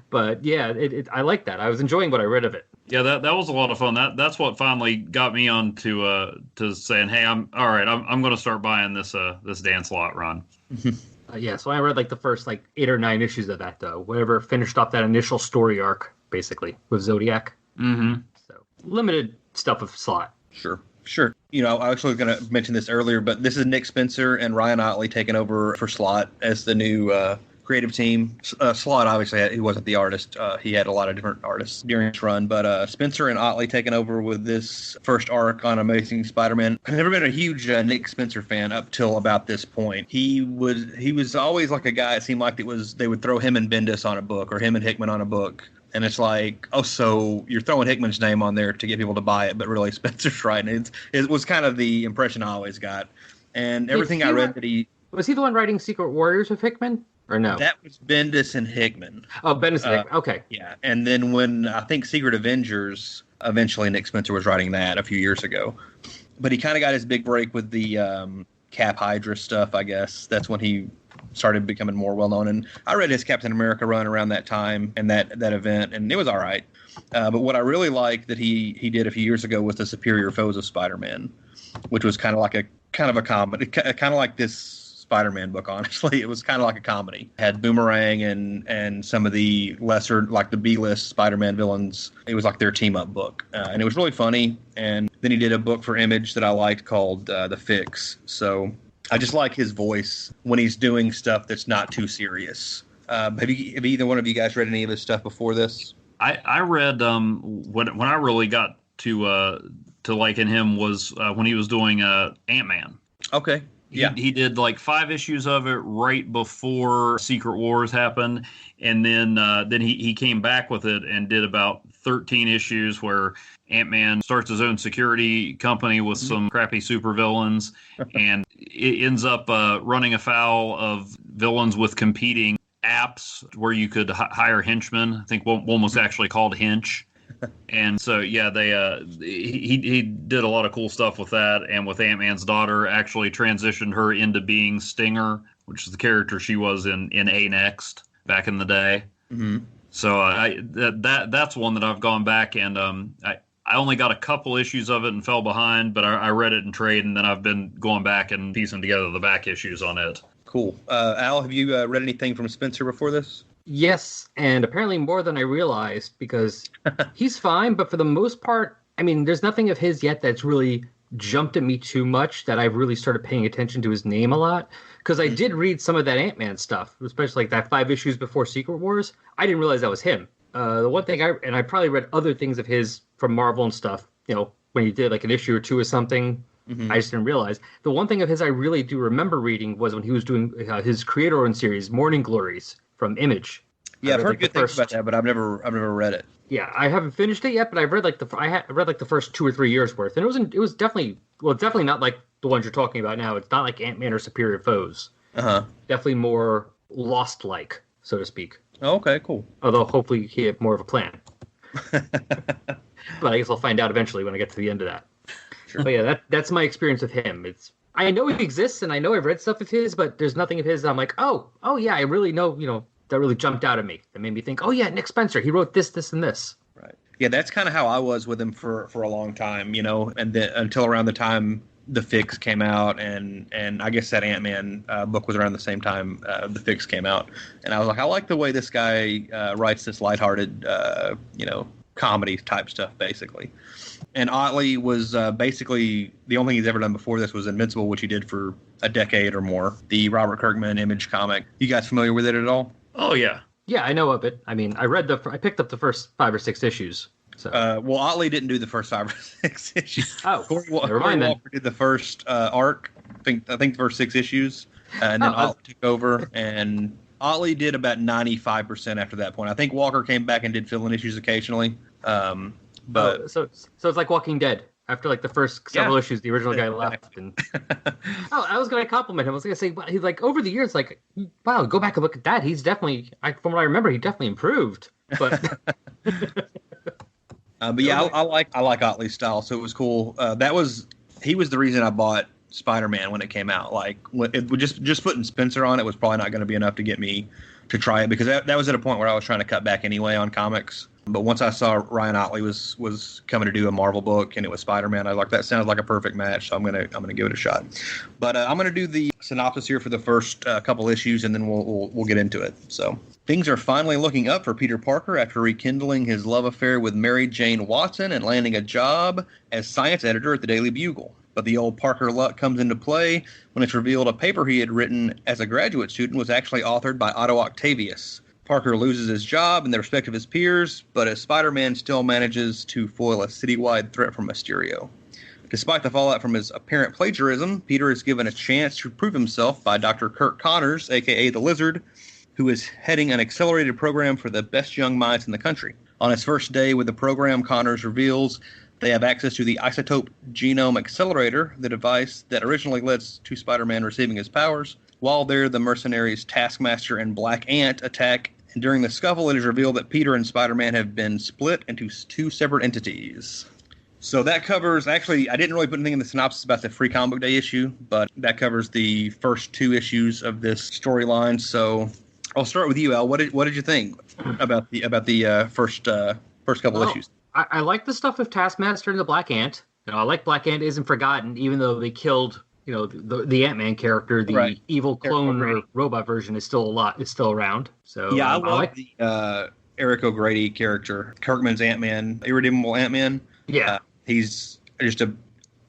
But yeah, I like that. I was enjoying what I read of it. Yeah, that was a lot of fun. That's what finally got me on to saying, hey, I'm going to start buying this Dan Slott run. Yeah, so I read the first 8 or 9 issues of that, though. Whatever finished off that initial story arc, basically, with Zodiac. Mm-hmm. So limited stuff of Slott. Sure. I was going to mention this earlier, but this is Nick Spencer and Ryan Ottley taking over for Slott as the new creative team. Slott, obviously, he wasn't the artist. He had a lot of different artists during his run, but Spencer and Ottley taking over with this first arc on Amazing Spider-Man. I've never been a huge Nick Spencer fan up till about this point. He was always like a guy, it seemed like they would throw him and Bendis on a book or him and Hickman on a book. And it's like, oh, so you're throwing Hickman's name on there to get people to buy it, but really Spencer's writing. It was kind of the impression I always got. And everything I read that he... Was he the one writing Secret Warriors with Hickman? Or no? That was Bendis and Hickman. Oh, Bendis and Hickman. Okay. Yeah. And then when I think Secret Avengers, eventually Nick Spencer was writing that a few years ago. But he kind of got his big break with the Cap Hydra stuff, I guess. That's when he started becoming more well-known. And I read his Captain America run around that time and that event, and it was all right. But what I really liked that he did a few years ago was the Superior Foes of Spider-Man, which was kind of a comedy, kind of like this Spider-Man book. Honestly, it was kind of like a comedy. It had Boomerang and some of the lesser, like the B-list Spider-Man villains. It was like their team-up book, and it was really funny. And then he did a book for Image that I liked called The Fix. So I just like his voice when he's doing stuff that's not too serious. Have either one of you guys read any of his stuff before this? I read when I really got to liking him was when he was doing Ant-Man. Okay. Yeah. He did like 5 issues of it right before Secret Wars happened, and then he came back with it and did about 13 issues where Ant-Man starts his own security company with some crappy supervillains, and it ends up running afoul of villains with competing apps where you could hire henchmen. I think one was actually called Hinch. And so, yeah, he did a lot of cool stuff with that, and with Ant-Man's daughter, actually transitioned her into being Stinger, which is the character she was in A Next back in the day. Mm-hmm. So that's one that I've gone back and I only got a couple issues of it and fell behind, but I read it in trade, and then I've been going back and piecing together the back issues on it. Cool. Al, have you read anything from Spencer before this? Yes, and apparently more than I realized, because he's fine, but for the most part, I mean, there's nothing of his yet that's really jumped at me too much that I've really started paying attention to his name a lot. Because I did read some of that Ant-Man stuff, especially like that 5 issues before Secret Wars. I didn't realize that was him. The one thing I probably read other things of his from Marvel and stuff, when he did like an issue or two or something. I just didn't realize. The one thing of his I really do remember reading was when he was doing his creator-owned series, Morning Glories, from Image. Yeah, I've heard good things about that, but I've never read it. Yeah, I haven't finished it yet, but I've read I read the first 2 or 3 years worth, and it was definitely not like the ones you're talking about now. It's not like Ant-Man or Superior Foes. Definitely more Lost-like, so to speak. Oh, okay, cool. Although hopefully he had more of a plan. But I guess I'll find out eventually when I get to the end of that. Sure. But yeah, that's my experience with him. I know he exists, and I know I've read stuff of his, but there's nothing of his I'm like, oh yeah, I really know, that really jumped out at me. That made me think, oh yeah, Nick Spencer, he wrote this, and this. Right. Yeah, that's kind of how I was with him for a long time, and then until around the time The Fix came out, and I guess that Ant-Man book was around the same time The Fix came out, and I was like, I like the way this guy writes this lighthearted, comedy type stuff, basically. And Ottley was basically the only thing he's ever done before this was Invincible, which he did for a decade or more. The Robert Kirkman Image comic. You guys familiar with it at all? Oh yeah. Yeah, I know of it. I mean, I picked up the first 5 or 6 issues. So. Well, Ottley didn't do the first 5 or 6 issues. Oh, Corey Walker did the first arc. I think the first 6 issues, and then Ottley took over. And Ottley did about 95% after that point. I think Walker came back and did fill-in issues occasionally. But so it's like Walking Dead. After like the first several issues, the original guy left. And I was going to compliment him. I was going to say, he's like over the years, like, wow, go back and look at that. He's definitely, from what I remember, he definitely improved. But but yeah, I like Ottley's style, so it was cool. He was the reason I bought Spider-Man when it came out. Like, just putting Spencer on it was probably not going to be enough to get me to try it, because that was at a point where I was trying to cut back anyway on comics. But once I saw Ryan Ottley was coming to do a Marvel book, and it was Spider-Man, I was like, that sounds like a perfect match. So I'm gonna give it a shot. But I'm gonna do the synopsis here for the first couple issues, and then we'll get into it. So things are finally looking up for Peter Parker after rekindling his love affair with Mary Jane Watson and landing a job as science editor at the Daily Bugle. But the old Parker luck comes into play when it's revealed a paper he had written as a graduate student was actually authored by Otto Octavius. Parker loses his job and the respect of his peers, but as Spider-Man still manages to foil a citywide threat from Mysterio. Despite the fallout from his apparent plagiarism, Peter is given a chance to prove himself by Dr. Kirk Connors, a.k.a. the Lizard, who is heading an accelerated program for the best young minds in the country. On his first day with the program, Connors reveals they have access to the Isotope Genome Accelerator, the device that originally led to Spider-Man receiving his powers. While there, the mercenaries Taskmaster and Black Ant attack, and during the scuffle, it is revealed that Peter and Spider-Man have been split into 2 separate entities. So that covers, actually, I didn't really put anything in the synopsis about the Free Comic Book Day issue, but that covers the first 2 issues of this storyline. So I'll start with you, Al. What did you think about the first first couple issues. I like the stuff with Taskmaster and the Black Ant. I like Black Ant isn't forgotten, even though they killed, the Ant-Man character. The evil clone or robot version is still around. So yeah, I like the Eric O'Grady character, Kirkman's Ant-Man, Irredeemable Ant-Man. Yeah, he's just a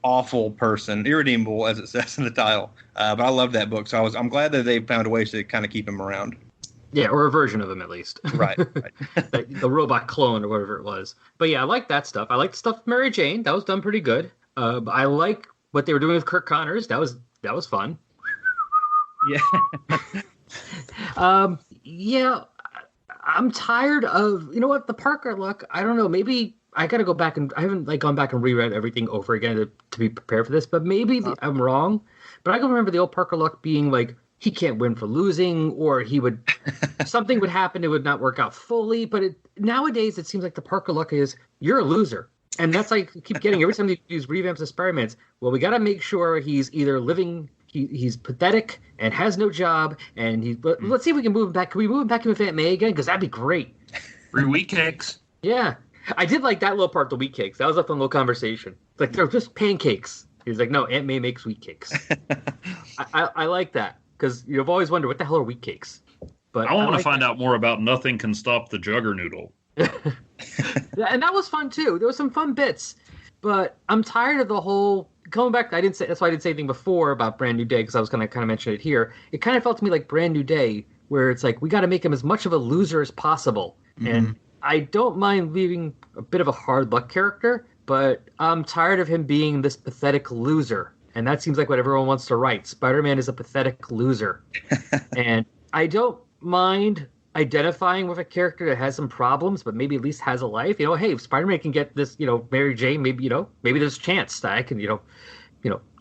awful person, irredeemable as it says in the title. But I love that book, so I'm glad that they found a way to kind of keep him around. Yeah, or a version of him at least. Right. The robot clone or whatever it was. But yeah, I like that stuff. I like the stuff with Mary Jane. That was done pretty good. I like what they were doing with Kirk Connors. That was fun. Yeah. Yeah, I'm tired of, the Parker look. I don't know. Maybe I got to go back and I haven't gone back and reread everything over again to be prepared for this. But maybe I'm wrong. But I can remember the old Parker look being like, he can't win for losing, or something would happen. It would not work out fully. But nowadays, it seems like the Parker look is, you're a loser. And that's like, I keep getting every time they use revamps of Spider-Man's. Well, we got to make sure he's either living, he's pathetic and has no job. And let's see if we can move him back. Can we move him back into Aunt May again? Because that'd be great. Free wheat cakes. Yeah. I did like that little part, the wheat cakes. That was a fun little conversation. It's like, they're just pancakes. He's like, no, Aunt May makes wheat cakes. I like that. Because you've always wondered, what the hell are wheat cakes? But I want to find out more about Nothing Can Stop the Juggernoodle. And that was fun, too. There were some fun bits. But I'm tired of the whole... Coming back, that's why I didn't say anything before about Brand New Day, because I was going to kind of mention it here. It kind of felt to me like Brand New Day, where it's like, we got to make him as much of a loser as possible. Mm-hmm. And I don't mind leaving a bit of a hard luck character, but I'm tired of him being this pathetic loser. And that seems like what everyone wants to write. Spider-Man is a pathetic loser. And I don't mind identifying with a character that has some problems, but maybe at least has a life. Hey, if Spider-Man can get this, Mary Jane, maybe there's a chance that I can,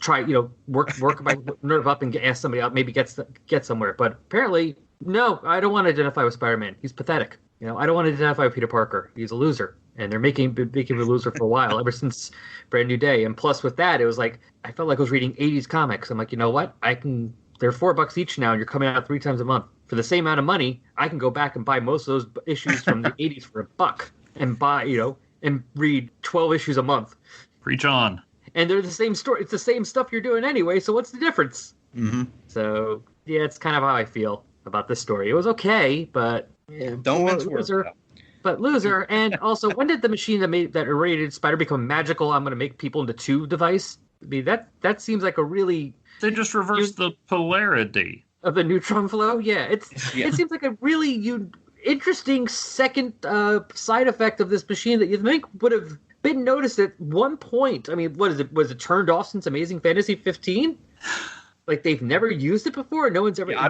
try, work my nerve up and ask somebody out, maybe get somewhere. But apparently, no, I don't want to identify with Spider-Man. He's pathetic. I don't want to identify with Peter Parker. He's a loser. And they're making him a loser for a while, ever since Brand New Day. And plus with that, it was like, I felt like I was reading 80s comics. I'm like, you know what? They're $4 each now, and you're coming out 3 times a month. For the same amount of money, I can go back and buy most of those issues from the 80s for $1 and buy, and read 12 issues a month. Preach on. And they're the same story. It's the same stuff you're doing anyway, so what's the difference? Mm-hmm. So, yeah, it's kind of how I feel about this story. It was okay, but... Yeah, don't mince words. But loser. And also, when did the machine that irradiated Spider become magical? I'm going to make people into 2 device. I mean, that seems like a really... They just reversed the polarity of the neutron flow. Yeah, it seems like a really interesting second side effect of this machine that you think would have been noticed at one point. I mean, what is it? Was it turned off since Amazing Fantasy 15? Like they've never used it before. No one's ever. Yeah,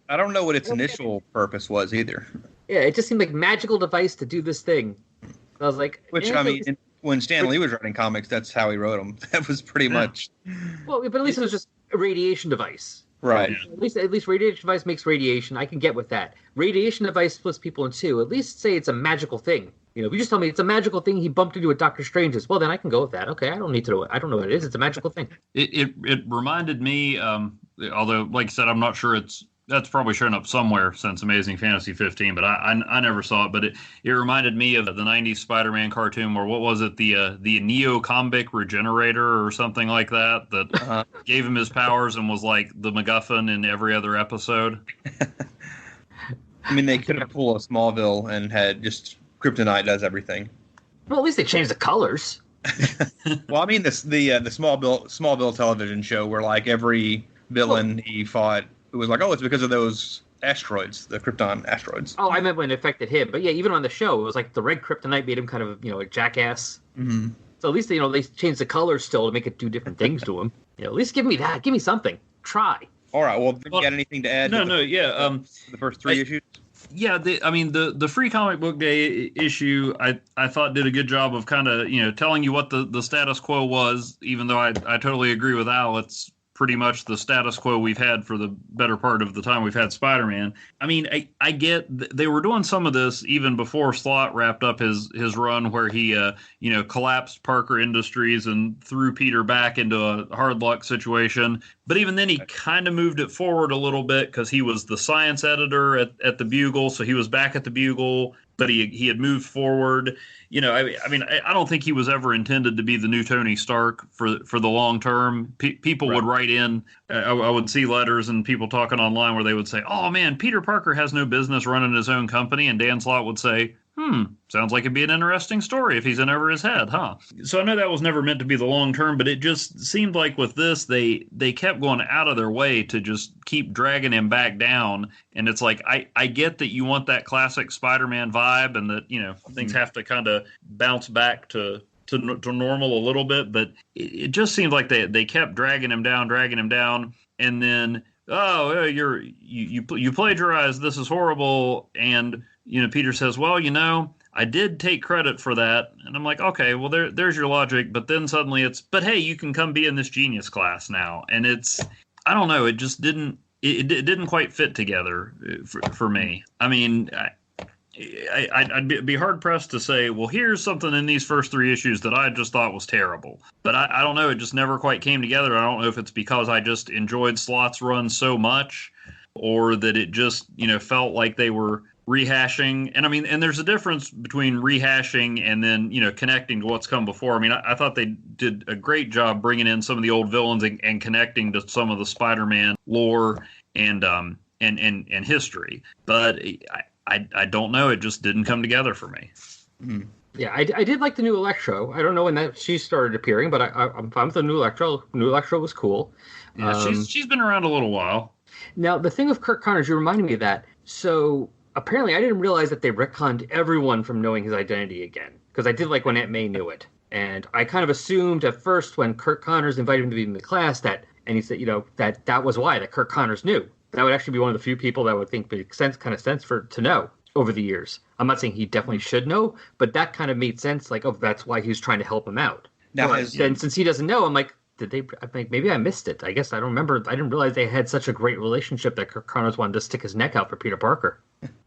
I don't know what its initial purpose was either. Yeah, it just seemed like a magical device to do this thing. I was like, when Stan Lee was writing comics, that's how he wrote them. That was pretty much. Well, but at least it was just a radiation device. Right. At least radiation device makes radiation. I can get with that. Radiation device splits people in 2. At least say it's a magical thing. If you just tell me it's a magical thing he bumped into at Doctor Strange's, well, then I can go with that. Okay, I don't need to know. I don't know what it is. It's a magical thing. It reminded me, although, like I said, I'm not sure that's probably shown up somewhere since Amazing Fantasy 15, but I never saw it. But it reminded me of the 90s Spider-Man cartoon, or what was it, the Neo-Combic Regenerator or something like that gave him his powers and was like the MacGuffin in every other episode. I mean, they could have pulled a Smallville and had just Kryptonite does everything. Well, at least they changed the colors. Well, I mean, the Smallville television show where like every villain he fought, it was like, oh, it's because of those asteroids, the Krypton asteroids. Oh, I meant when it affected him. But yeah, even on the show, it was like the red kryptonite made him kind of, a jackass. Mm-hmm. So at least, they changed the colors still to make it do different things to him. At least give me that. Give me something. Try. All right. Well, you got anything to add? Yeah. The first 3 issues? Yeah, the Free Comic Book Day issue, I thought did a good job of kind of, telling you what the status quo was, even though I totally agree with Al. It's pretty much the status quo we've had for the better part of the time we've had Spider-Man. I mean, I get they were doing some of this even before Slott wrapped up his run where he, collapsed Parker Industries and threw Peter back into a hard luck situation. But even then, he kind of moved it forward a little bit because he was the science editor at the Bugle, so he was back at the Bugle. but he had moved forward. You know, I mean, I don't think he was ever intended to be the new Tony Stark for the long term. People would write in. I would see letters and people talking online where they would say, "Oh man, Peter Parker has no business running his own company," and Dan Slott would say, sounds like it'd be an interesting story if he's in over his head, huh? So I know that was never meant to be the long term, but it just seemed like with this, they kept going out of their way to just keep dragging him back down. And it's like, I get that you want that classic Spider-Man vibe and that, you know, things have to kind of bounce back to normal a little bit, but it just seemed like they kept dragging him down, and then, oh, you plagiarized, this is horrible, and you know, Peter says, well, you know, I did take credit for that. And I'm like, okay, well, there's your logic. But then suddenly but hey, you can come be in this genius class now. And I don't know, it just didn't quite fit together for me. I mean, I'd be hard-pressed to say, well, here's something in these first 3 issues that I just thought was terrible. But I don't know, it just never quite came together. I don't know if it's because I just enjoyed Slott's run so much or that it just, you know, felt like they were rehashing. And I mean, and there's a difference between rehashing and then, you know, connecting to what's come before. I mean, I thought they did a great job bringing in some of the old villains and connecting to some of the Spider-Man lore and history. But I don't know. It just didn't come together for me. Mm. Yeah, I did like the new Electro. I don't know when that she started appearing, but I'm fine with the new Electro. New Electro was cool. Yeah, she's been around a little while. Now, the thing with Kirk Connors, you reminded me of that. So apparently, I didn't realize that they retconned everyone from knowing his identity again. Because I did like when Aunt May knew it. And I kind of assumed at first when Kirk Connors invited him to be in the class and he said, you know, that was why, that Kirk Connors knew. That would actually be one of the few people that would think makes sense to know over the years. I'm not saying he definitely should know, but that kind of made sense. Like, oh, that's why he was trying to help him out. Now, then since he doesn't know, I'm like, maybe I missed it. I guess I don't remember. I didn't realize they had such a great relationship that Kirk Connors wanted to stick his neck out for Peter Parker.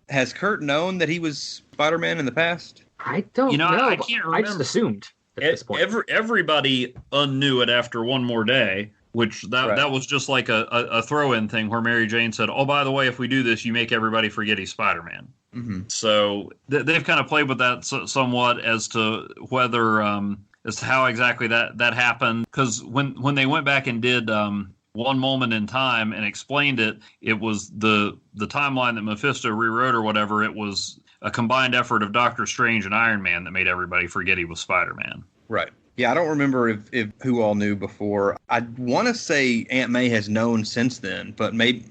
Has Kurt known that he was Spider-Man in the past? I don't know. I can't remember. I just assumed at this point. Everybody unknew it after One More Day, which that was just like a throw-in thing where Mary Jane said, oh, by the way, if we do this, you make everybody forget he's Spider-Man. Mm-hmm. So they've kind of played with that somewhat as to whether as to how exactly that happened. Because when they went back and did One Moment in Time and explained it, it was the timeline that Mephisto rewrote or whatever. It was a combined effort of Doctor Strange and Iron Man that made everybody forget he was Spider-Man. Right. Yeah, I don't remember if who all knew before. I want to say Aunt May has known since then, but maybe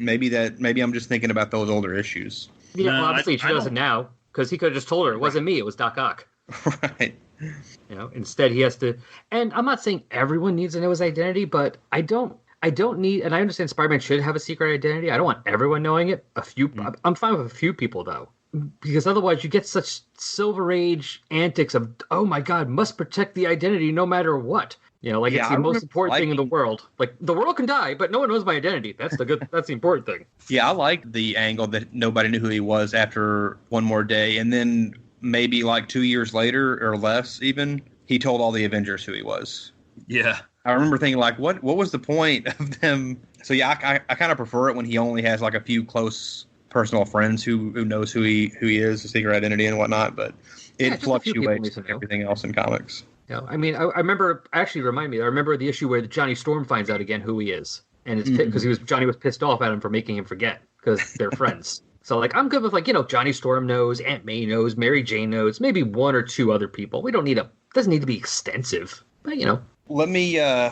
I'm just thinking about those older issues. Yeah, well, obviously she doesn't now, because he could have just told her it wasn't me, it was Doc Ock. Right. You know, instead he has to. And I'm not saying everyone needs to know his identity, but I don't need. And I understand Spider-Man should have a secret identity. I don't want everyone knowing it. I'm fine with a few people though, because otherwise you get such Silver Age antics of, oh my God, must protect the identity no matter what. You know, like it's the most important thing in the world. Like the world can die, but no one knows my identity. That's the important thing. Yeah, I like the angle that nobody knew who he was after One More Day, and then maybe like 2 years later or less, even he told all the Avengers who he was. Yeah, I remember thinking like, what was the point of them? So yeah, I kind of prefer it when he only has like a few close personal friends who knows who he is, his secret identity and whatnot. But it fluctuates with everything else in comics. Yeah, I mean, I remember. Actually, remind me. I remember the issue where Johnny Storm finds out again who he is, and it's because Johnny was pissed off at him for making him forget because they're friends. So like, I'm good with like, you know, Johnny Storm knows, Aunt May knows, Mary Jane knows, maybe one or two other people. We don't need doesn't need to be extensive, but you know. Let me. I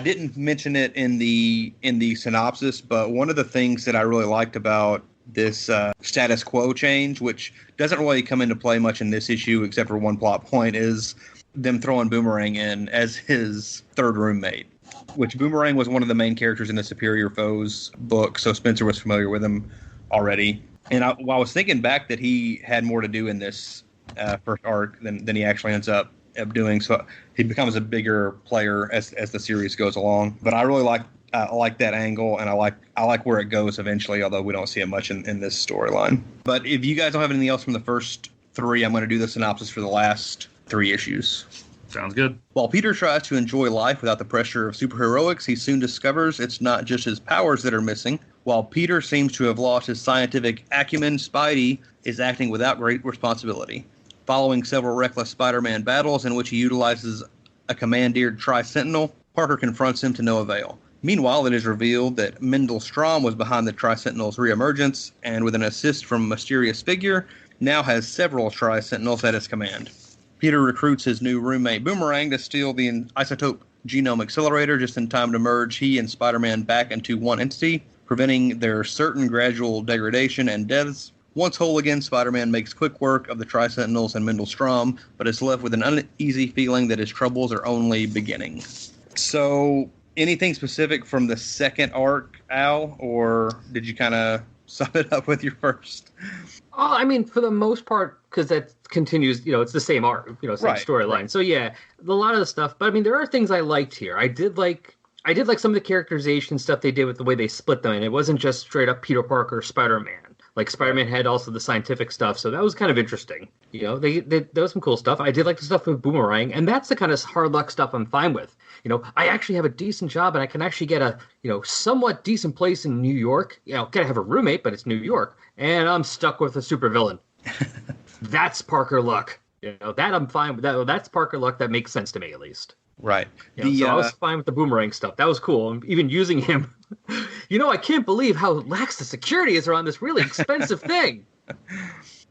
didn't mention it in the synopsis, but one of the things that I really liked about this status quo change, which doesn't really come into play much in this issue except for one plot point, is them throwing Boomerang in as his third roommate, which Boomerang was one of the main characters in the Superior Foes book, so Spencer was familiar with him already. And I was thinking back that he had more to do in this first arc than he actually ends up doing, so he becomes a bigger player as the series goes along. But I really like that angle, and I like where it goes eventually, although we don't see it much in this storyline. But if you guys don't have anything else from the first three, I'm going to do the synopsis for the last 3 issues. Sounds good. While Peter tries to enjoy life without the pressure of superheroics, he soon discovers it's not just his powers that are missing. While Peter seems to have lost his scientific acumen, Spidey is acting without great responsibility. Following several reckless Spider-Man battles in which he utilizes a commandeered Tri-Sentinel, Parker confronts him to no avail. Meanwhile, it is revealed that Mendel Strom was behind the Tri-Sentinel's reemergence, and with an assist from a mysterious figure, now has several Tri-Sentinels at his command. Peter recruits his new roommate Boomerang to steal the isotope genome accelerator just in time to merge he and Spider-Man back into one entity, preventing their certain gradual degradation and deaths. Once whole again, Spider-Man makes quick work of the Tri-Sentinels and Mendel Strom, but is left with an uneasy feeling that his troubles are only beginning. So, anything specific from the second arc, Al, or did you kind of sum it up with your first? Oh, I mean, for the most part, because that continues, it's the same arc, same storyline. Right. So yeah, a lot of the stuff. But I mean, there are things I liked here. I did like some of the characterization stuff they did with the way they split them, and it wasn't just straight up Peter Parker, Spider-Man. Like Spider-Man had also the scientific stuff, so that was kind of interesting. There was some cool stuff. I did like the stuff with Boomerang, and that's the kind of hard luck stuff I'm fine with. I actually have a decent job, and I can actually get a somewhat decent place in New York. Gotta have a roommate, but it's New York, and I'm stuck with a supervillain. That's Parker luck. That I'm fine with. That's Parker luck. That makes sense to me, at least. Right. So I was fine with the Boomerang stuff. That was cool. Even using him. I can't believe how lax the security is around this really expensive thing.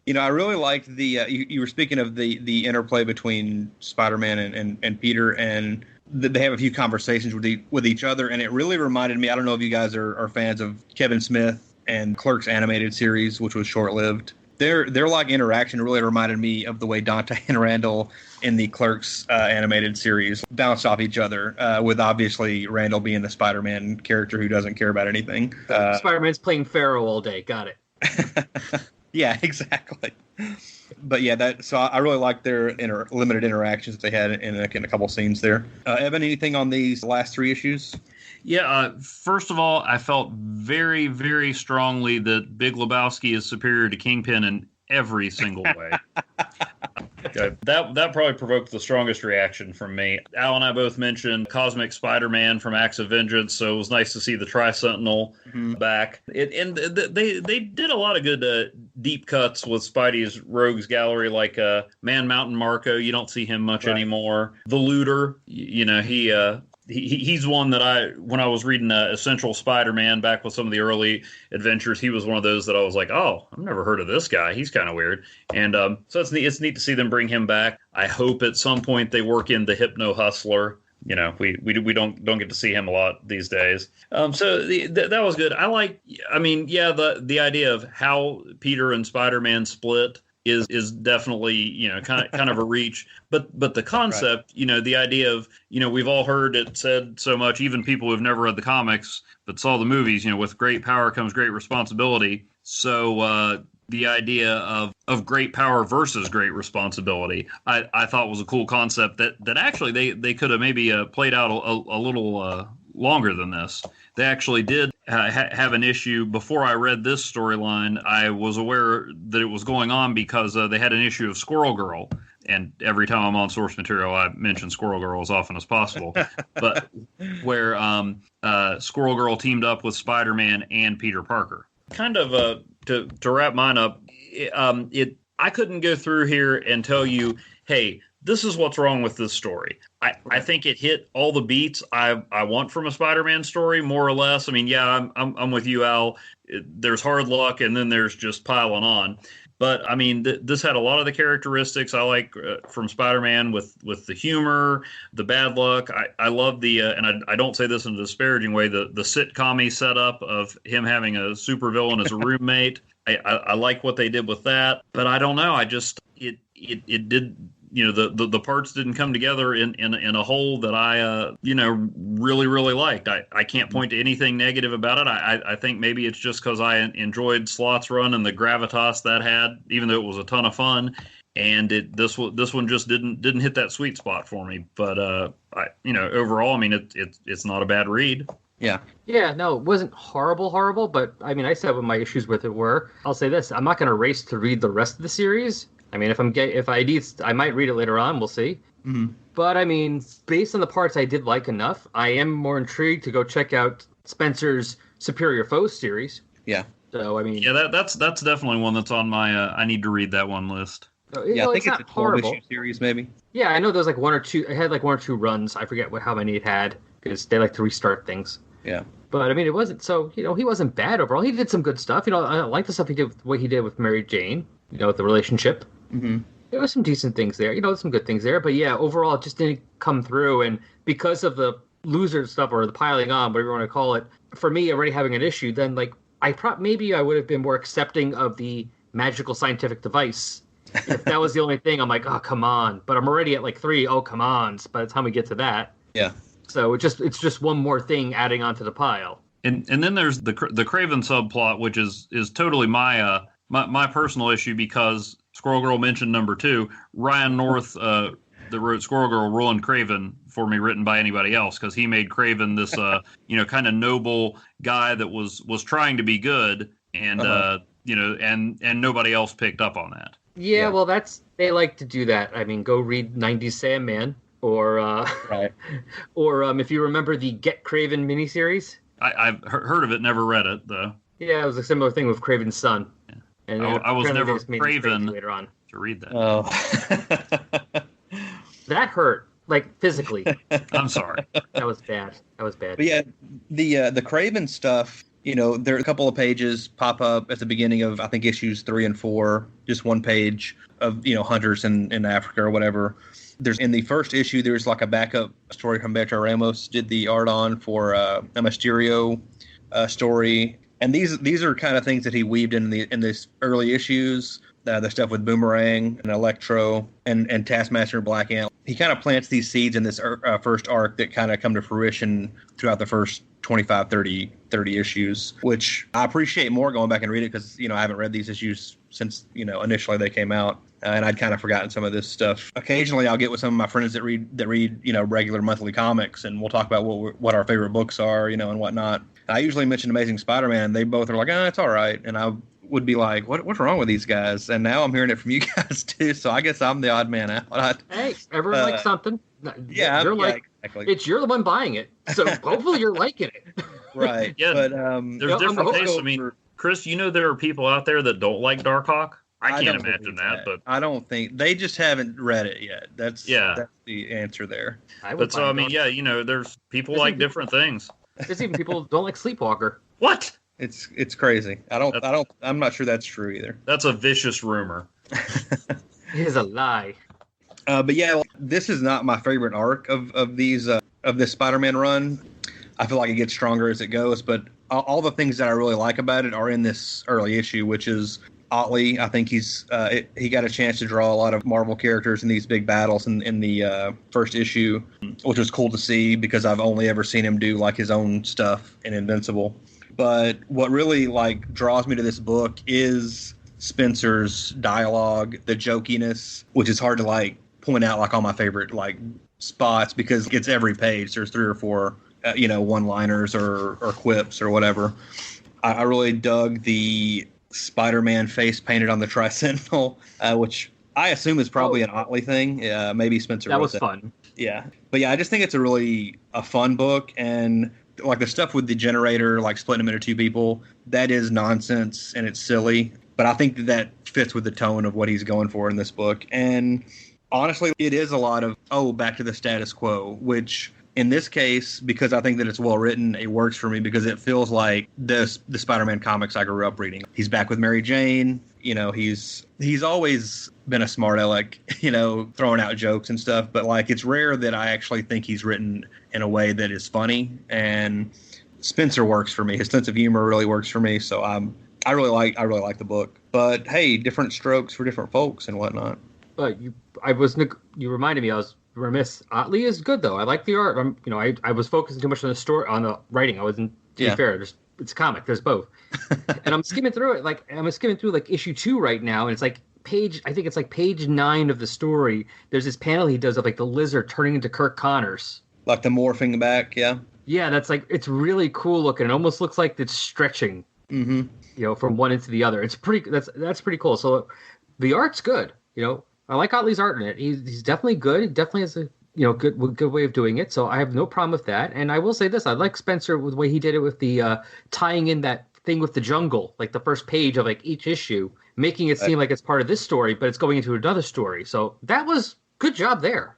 I really liked the. You were speaking of the interplay between Spider-Man and Peter, and they have a few conversations with each other, and it really reminded me. I don't know if you guys are fans of Kevin Smith and Clerks animated series, which was short-lived. Their like interaction really reminded me of the way Dante and Randall in the Clerks animated series bounced off each other, with obviously Randall being the Spider-Man character who doesn't care about anything. Spider-Man's playing Pharaoh all day. Got it. Yeah, exactly. But yeah, so I really liked their limited interactions that they had in a couple scenes there. Evan, anything on these last three issues? Yeah, first of all, I felt very, very strongly that Big Lebowski is superior to Kingpin in every single way. That probably provoked the strongest reaction from me. Al and I both mentioned Cosmic Spider-Man from Acts of Vengeance, so it was nice to see the Tri-Sentinel back. They did a lot of good deep cuts with Spidey's Rogues Gallery, like Man Mountain Marco. You don't see him much anymore. The Looter, he's one that when I was reading Essential Spider-Man back with some of the early adventures, he was one of those that I was like, oh, I've never heard of this guy. He's kind of weird. And so it's neat to see them bring him back. I hope at some point they work in the Hypno Hustler. We don't get to see him a lot these days. So that was good. The idea of how Peter and Spider-Man split is definitely kind of a reach, but the concept, the idea of we've all heard it said so much, even people who've never read the comics but saw the movies, with great power comes great responsibility. So the idea of great power versus great responsibility, I thought was a cool concept that actually they could have maybe played out a little longer than this. They actually did have an issue. Before I read this storyline, I was aware that it was going on because they had an issue of Squirrel Girl. And every time I'm on source material, I mention Squirrel Girl as often as possible. But where Squirrel Girl teamed up with Spider-Man and Peter Parker. Kind of to wrap mine up, I couldn't go through here and tell you, hey, this is what's wrong with this story. I think it hit all the beats I want from a Spider-Man story, more or less. I mean, yeah, I'm with you, Al. There's hard luck, and then there's just piling on. But I mean, this had a lot of the characteristics I like from Spider-Man with the humor, the bad luck. I love and I don't say this in a disparaging way, the sitcom-y setup of him having a supervillain as a roommate. I like what they did with that, but I don't know. I just it did. The parts didn't come together in a whole that I really, really liked. I can't point to anything negative about it. I think maybe it's just because I enjoyed Slot's run and the gravitas that had, even though it was a ton of fun. And this one just didn't hit that sweet spot for me. But overall, I mean, it's not a bad read. Yeah. Yeah, no, it wasn't horrible, but I mean, I said what my issues with it were. I'll say this: I'm not going to race to read the rest of the series. I mean, I might read it later on. We'll see. Mm-hmm. But I mean, based on the parts I did like enough, I am more intrigued to go check out Spencer's Superior Foes series. Yeah. So I mean, Yeah, that's definitely one that's on my I need to read that one list. so, Yeah, I think it's it's a not 12 horrible. issue series, maybe. Yeah, I know there's like one or two. It had like one or two runs. I forget how many it had because they like to restart things. Yeah. But I mean, it wasn't so. He wasn't bad overall. He did some good stuff. I like the stuff he did with what he did with Mary Jane. With the relationship. Mm-hmm. There was some decent things there. Some good things there. But yeah, overall, it just didn't come through. And because of the loser stuff or the piling on, whatever you want to call it, for me already having an issue, then like maybe I would have been more accepting of the magical scientific device. If that was the only thing, I'm like, oh come on. But I'm already at like 3. Oh come on. By the time we get to that, Yeah. so it's just one more thing adding onto the pile. And then there's the Craven subplot, which is totally my personal issue because Squirrel Girl mentioned number 2. Ryan North that wrote Squirrel Girl ruined Craven for me, written by anybody else, because he made Craven this kind of noble guy that was trying to be good, and and nobody else picked up on that. Yeah, well, they like to do that. I mean, go read 90s Sandman, or Right. or if you remember the Get Craven miniseries. I've heard of it, never read it though. Yeah, it was a similar thing with Craven's son. Yeah. And I was apparently never they just made him Craven crazy later on. to read that. Oh. That hurt, like physically. I'm sorry. That was bad. But yeah, the Craven stuff, there are a couple of pages pop up at the beginning of, I think, issues 3 and 4, just one page of, hunters in Africa or whatever. In the first issue, there's like a backup story from Beto Ramos did the art on for a Mysterio story. And these are kind of things that he weaved in this early issues. The stuff with Boomerang and Electro and Taskmaster and Black Ant. He kind of plants these seeds in this first arc that kind of come to fruition throughout the first 25, 30 issues, which I appreciate more going back and read it because, I haven't read these issues since, initially they came out. And I'd kind of forgotten some of this stuff. Occasionally, I'll get with some of my friends that read regular monthly comics, and we'll talk about what our favorite books are, and whatnot. I usually mention Amazing Spider-Man, and they both are like, it's all right. And I would be like, what's wrong with these guys? And now I'm hearing it from you guys too, so I guess I'm the odd man out. Hey, everyone likes something. Yeah, exactly. You're the one buying it, so hopefully you're liking it. Right. Yeah, but there's different tastes. I mean, Chris, there are people out there that don't like Darkhawk. I can't imagine that, but I don't think they just haven't read it yet. That's the answer there. But so I mean, there's people like different things. There's even people who don't like Sleepwalker. What? It's crazy. I'm not sure that's true either. That's a vicious rumor. It is a lie. But yeah, this is not my favorite arc of these of this Spider-Man run. I feel like it gets stronger as it goes, but all the things that I really like about it are in this early issue, which is Ottley. I think he got a chance to draw a lot of Marvel characters in these big battles in the first issue, which was cool to see because I've only ever seen him do like his own stuff in Invincible. But what really draws me to this book is Spencer's dialogue, the jokiness, which is hard to point out on my favorite spots because it's every page. There's 3 or 4 one-liners or quips or whatever. I really dug the Spider-Man face painted on the Tri-Sentinel, which I assume is probably an Ottley thing. Maybe Spencer. That was fun. Yeah, but yeah, I just think it's a fun book, and the stuff with the generator, splitting them into 2 people, that is nonsense and it's silly. But I think that fits with the tone of what he's going for in this book. And honestly, it is a lot of back to the status quo, which in this case, because I think that it's well written, it works for me because it feels like the Spider-Man comics I grew up reading. He's back with Mary Jane. He's always been a smart aleck, throwing out jokes and stuff. But it's rare that I actually think he's written in a way that is funny. And Spencer works for me. His sense of humor really works for me. So I really like the book. But hey, different strokes for different folks and whatnot. But you reminded me. I was remiss. Ottley is good though. I like the art. I was focusing too much on the writing. I wasn't. To be fair, it's a comic. There's both. And I'm skimming through it. I'm skimming through issue 2 right now, and it's page 9 of the story. There's this panel he does of the lizard turning into Kirk Connors. The morphing back, yeah. Yeah, that's it's really cool looking. It almost looks like it's stretching. Mm-hmm. From one into the other. It's pretty. That's pretty cool. So the art's good. I like Otley's art in it. He's definitely good. He definitely has good way of doing it. So I have no problem with that. And I will say this: I like Spencer with the way he did it with the tying in that thing with the jungle, like the first page of like each issue, making it seem like it's part of this story, but it's going into another story. So that was good job there.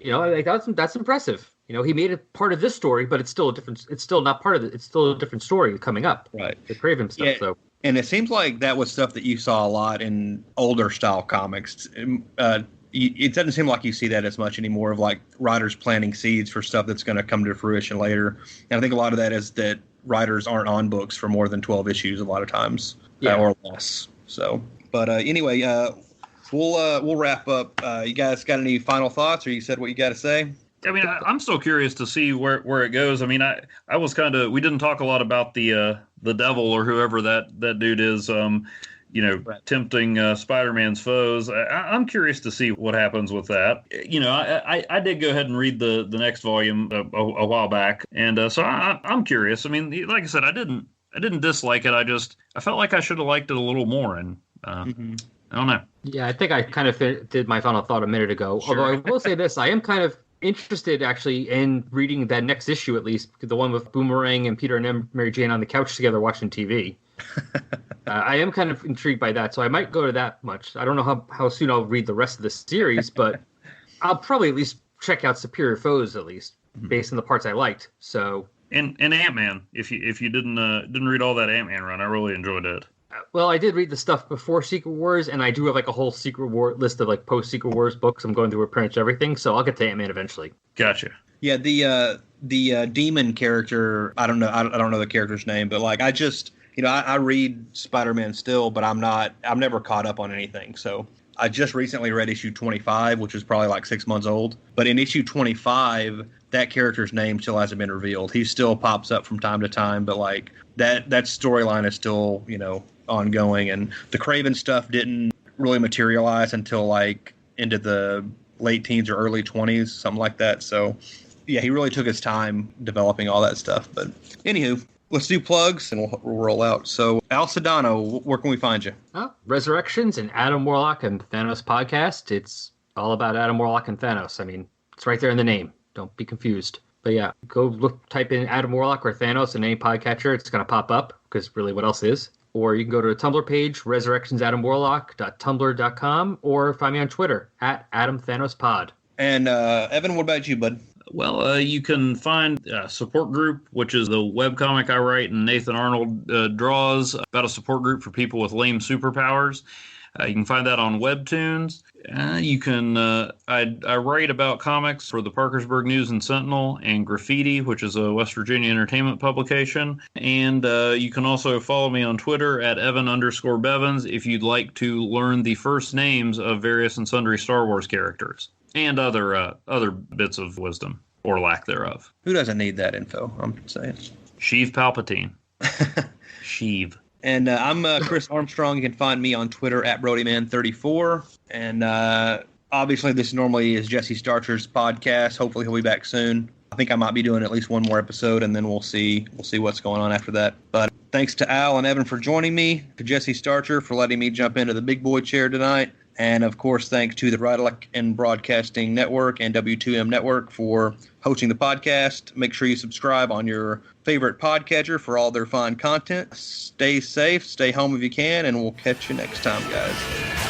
Like that's impressive. He made it part of this story, but it's still a different. It's still not part of it. It's still a different story coming up. Right. The Craven stuff. Yeah. So. And it seems like that was stuff that you saw a lot in older style comics. It doesn't seem like you see that as much anymore, of like writers planting seeds for stuff that's going to come to fruition later. And I think a lot of that is that writers aren't on books for more than 12 issues a lot of times, or less. So, but anyway, we'll wrap up. You guys got any final thoughts, or you said what you got to say? I mean, I'm still curious to see where it goes. I mean, I was we didn't talk a lot about the devil or whoever that dude is, right. Tempting Spider-Man's foes. I'm curious to see what happens with that. I did go ahead and read the next volume a while back, and so I'm curious. I mean, like I said, I didn't dislike it. I felt like I should have liked it a little more, and I don't know. Yeah, I think I kind of did my final thought a minute ago. Sure. Although I will say this, I am kind of interested actually in reading that next issue, at least the one with Boomerang and Peter and Mary Jane on the couch together watching TV. I am kind of intrigued by that, so I might go to that much. I don't know how soon I'll read the rest of the series, but I'll probably at least check out Superior Foes, at least based on the parts I liked. So and Ant-Man, if you didn't read all that Ant-Man run, I really enjoyed it. Well, I did read the stuff before Secret Wars, and I do have like a whole Secret War list of like post Secret Wars books. I'm going through pretty much everything, so I'll get to Ant-Man eventually. Gotcha. Yeah, the demon character. I don't know the character's name, but like I read Spider-Man still, but I'm never caught up on anything. So I just recently read issue 25, which is probably like 6 months old. But in issue 25, that character's name still hasn't been revealed. He still pops up from time to time, but like that storyline is still ongoing, and the Craven stuff didn't really materialize until like into the late teens or early 20s, something like that. So yeah, he really took his time developing all that stuff. But anywho, let's do plugs and we'll roll out. So Al Sedano, where can we find you? Resurrections and Adam Warlock and Thanos podcast. It's all about Adam Warlock and Thanos. I mean, it's right there in the name. Don't be confused. But yeah, go type in Adam Warlock or Thanos in any podcatcher. It's going to pop up, because really what else is? Or you can go to the Tumblr page, resurrectionsadamwarlock.tumblr.com, or find me on Twitter, @AdamThanosPod. And Evan, what about you, bud? Well, you can find a support group, which is the webcomic I write and Nathan Arnold draws about a support group for people with lame superpowers. You can find that on Webtoons. You can I write about comics for the Parkersburg News and Sentinel and Graffiti, which is a West Virginia entertainment publication. And you can also follow me on Twitter @Evan_Bevins if you'd like to learn the first names of various and sundry Star Wars characters and other bits of wisdom or lack thereof. Who doesn't need that info? I'm saying. Sheev Palpatine. Sheev. And I'm Chris Armstrong. You can find me on Twitter @BrodyMan34. And obviously, this normally is Jesse Starcher's podcast. Hopefully, he'll be back soon. I think I might be doing at least one more episode, and then we'll see what's going on after that. But thanks to Al and Evan for joining me, to Jesse Starcher for letting me jump into the big boy chair tonight. And, of course, thanks to the Radiolek and Broadcasting Network and W2M Network for hosting the podcast. Make sure you subscribe on your favorite podcatcher for all their fine content. Stay safe, stay home if you can, and we'll catch you next time, guys.